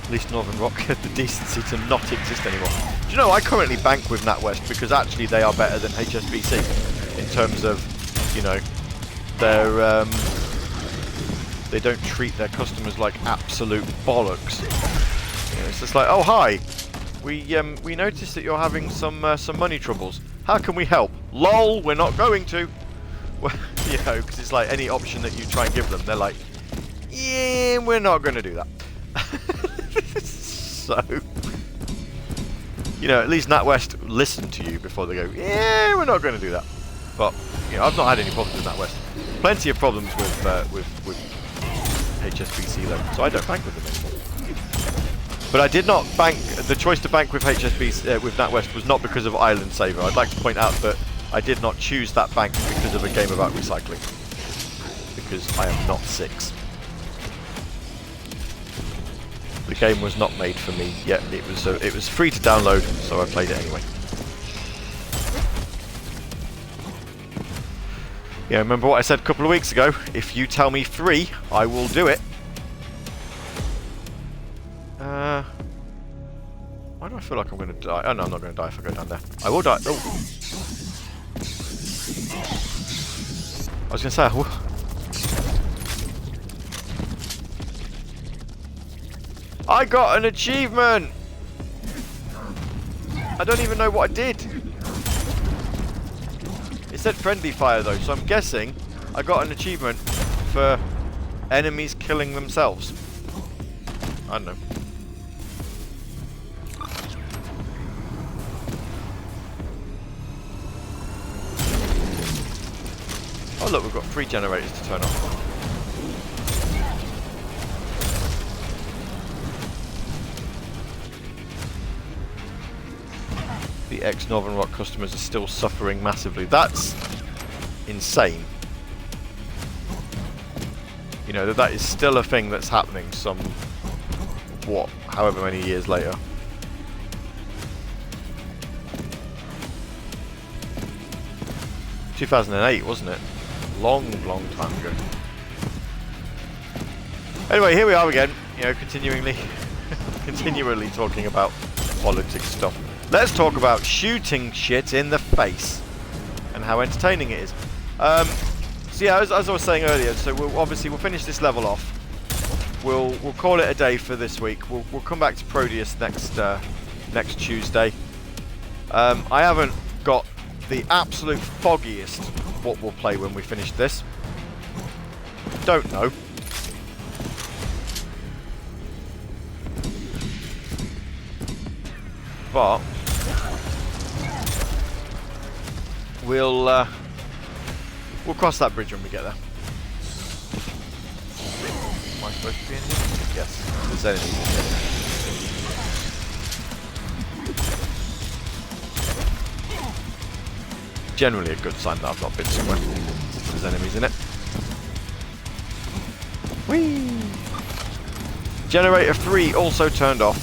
At least Northern Rock had the decency to not exist anymore. Do you know, I currently bank with NatWest because actually they are better than HSBC in terms of, you know, they don't treat their customers like absolute bollocks. You know, it's just like, oh hi, we noticed that you're having some money troubles. How can we help? Lol, we're not going to. Well, you know, because it's like any option that you try and give them, they're like, yeah, we're not going to do that. So, you know, at least NatWest listen to you before they go, yeah, we're not going to do that. But you know, I've not had any problems with NatWest. Plenty of problems with HSBC though, so I don't bank with them anymore. But I did not bank. The choice to bank with HSBC with NatWest was not because of Island Saver. I'd like to point out that I did not choose that bank because of a game about recycling. Because I am not 6. The game was not made for me yet. It was free to download, so I played it anyway. Yeah, remember what I said a couple of weeks ago? If you tell me 3, I will do it. Why do I feel like I'm going to die? Oh no, I'm not going to die if I go down there. I will die. Oh. I was going to say, I will. I got an achievement! I don't even know what I did. It said friendly fire though, so I'm guessing I got an achievement for enemies killing themselves. I don't know. Oh look, we've got 3 generators to turn off. The ex-Northern Rock customers are still suffering massively. That's insane. You know, that is still a thing that's happening however many years later. ...2008, wasn't it? Long time ago. Anyway, here we are again, you know, continually talking about politics stuff. Let's talk about shooting shit in the face and how entertaining it is. So yeah, as I was saying earlier, so we'll finish this level off. We'll call it a day for this week. We'll come back to Prodeus next Tuesday. I haven't got the absolute foggiest what we'll play when we finish this. Don't know. But we'll cross that bridge when we get there. Am I supposed to be in here? Yes. There's enemies in here. Generally a good sign that I've not been somewhere. There's enemies in it. Whee! Generator 3 also turned off.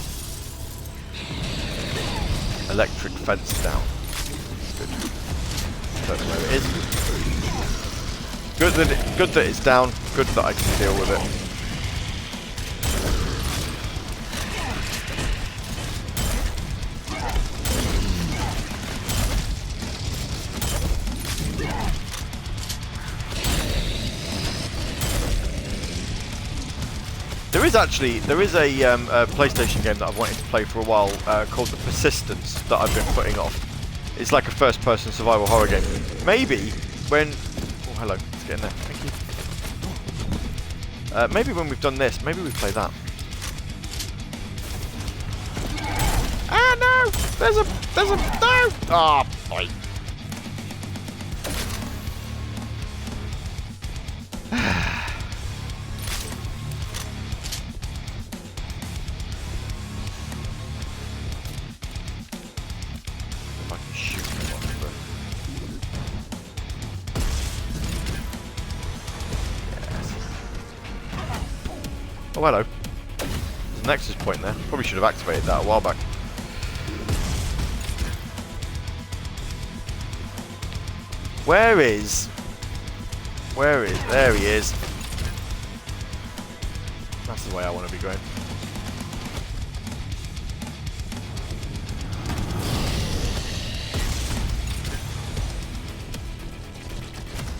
Electric fence down. Good. Don't know where it is. Good that it's down. Good that I can deal with it. There is a PlayStation game that I've wanted to play for a while called The Persistence that I've been putting off. It's like a first-person survival horror game. Maybe when... Oh, hello. Let's get in there. Thank you. Maybe when we've done this, maybe we play that. Ah, no! There's a... No! Ah, boy. Oh, hello. There's a nexus point there. Probably should have activated that a while back. Where is... There he is. That's the way I want to be going.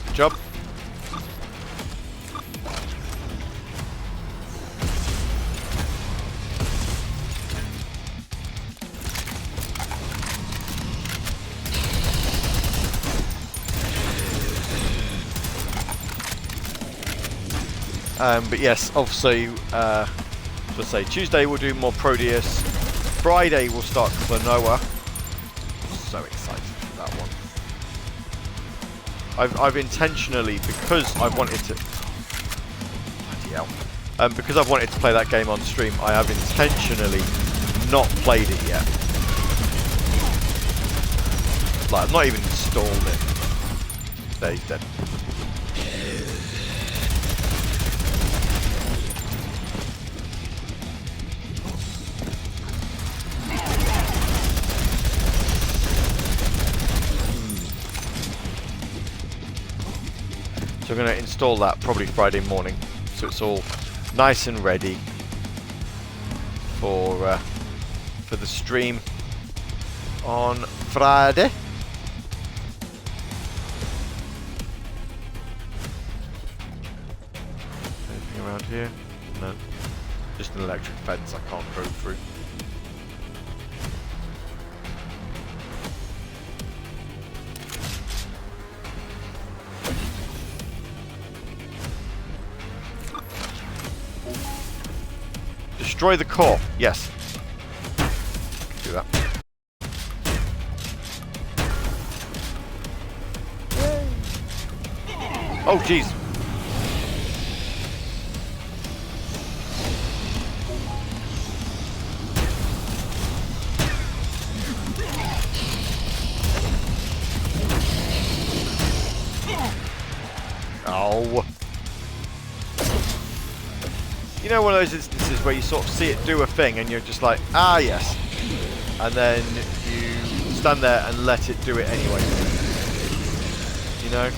Good job. But yes, obviously, let's say Tuesday we'll do more Prodeus. Friday we'll start Klonoa. So excited for that one. I've intentionally, because I've wanted to... Bloody hell. Because I've wanted to play that game on stream, I have intentionally not played it yet. Like, I've not even installed it. There, he's dead. So I'm going to install that probably Friday morning, so it's all nice and ready for the stream on Friday. Anything around here? No. Just an electric fence I can't go through. Destroy the core. Yes. Do that. Yay. Oh, jeez. Oh. You know, one of those instances where you sort of see it do a thing and you're just like, ah, yes. And then you stand there and let it do it anyway. You know?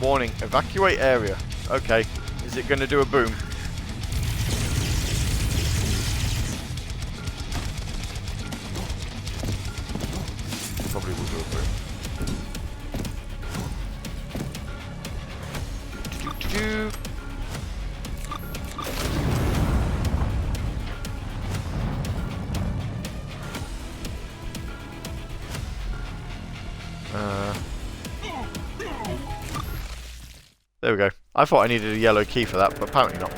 Warning, evacuate area. Okay, is it going to do a boom? Probably will do a boom. Do-do-do-do. There we go. I thought I needed a yellow key for that, but apparently not.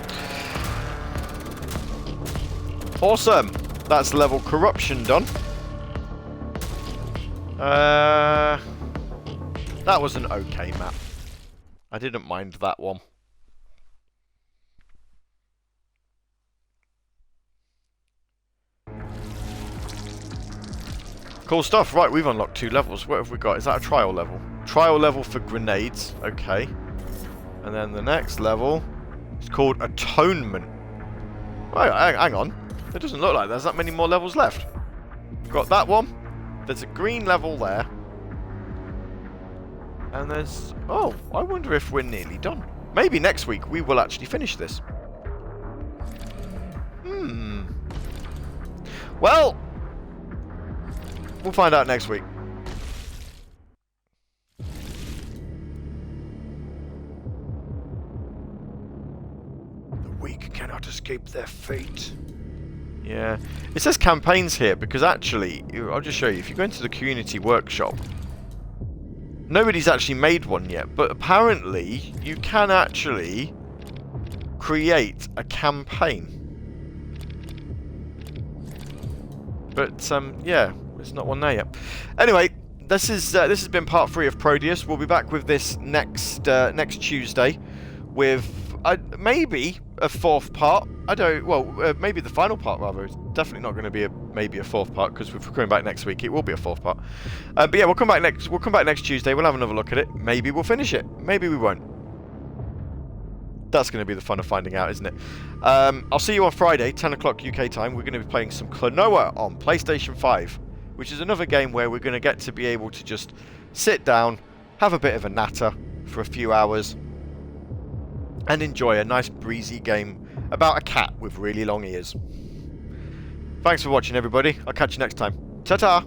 Awesome! That's level corruption done. That was an okay map. I didn't mind that one. Cool stuff. Right, we've unlocked 2 levels. What have we got? Is that a trial level? Trial level for grenades. Okay. And then the next level is called Atonement. Oh, hang on. It doesn't look like there's that many more levels left. Got that one. There's a green level there. And there's... Oh, I wonder if we're nearly done. Maybe next week we will actually finish this. Well, we'll find out next week. Cannot escape their fate. Yeah. It says campaigns here because actually, I'll just show you. If you go into the community workshop, nobody's actually made one yet, but apparently you can actually create a campaign. But yeah, there's not one there yet. Anyway, this has been part 3 of Prodeus. We'll be back with this next Tuesday with maybe a 4th part. I don't. Well, maybe the final part rather. It's definitely not going to be maybe a 4th part because if we're coming back next week, it will be a 4th part. But yeah, we'll come back next Tuesday. We'll have another look at it. Maybe we'll finish it. Maybe we won't. That's going to be the fun of finding out, isn't it? I'll see you on Friday, 10 o'clock UK time. We're going to be playing some Klonoa on PlayStation 5, which is another game where we're going to get to be able to just sit down, have a bit of a natter for a few hours, and enjoy a nice breezy game about a cat with really long ears. Thanks for watching, everybody. I'll catch you next time. Ta-ta!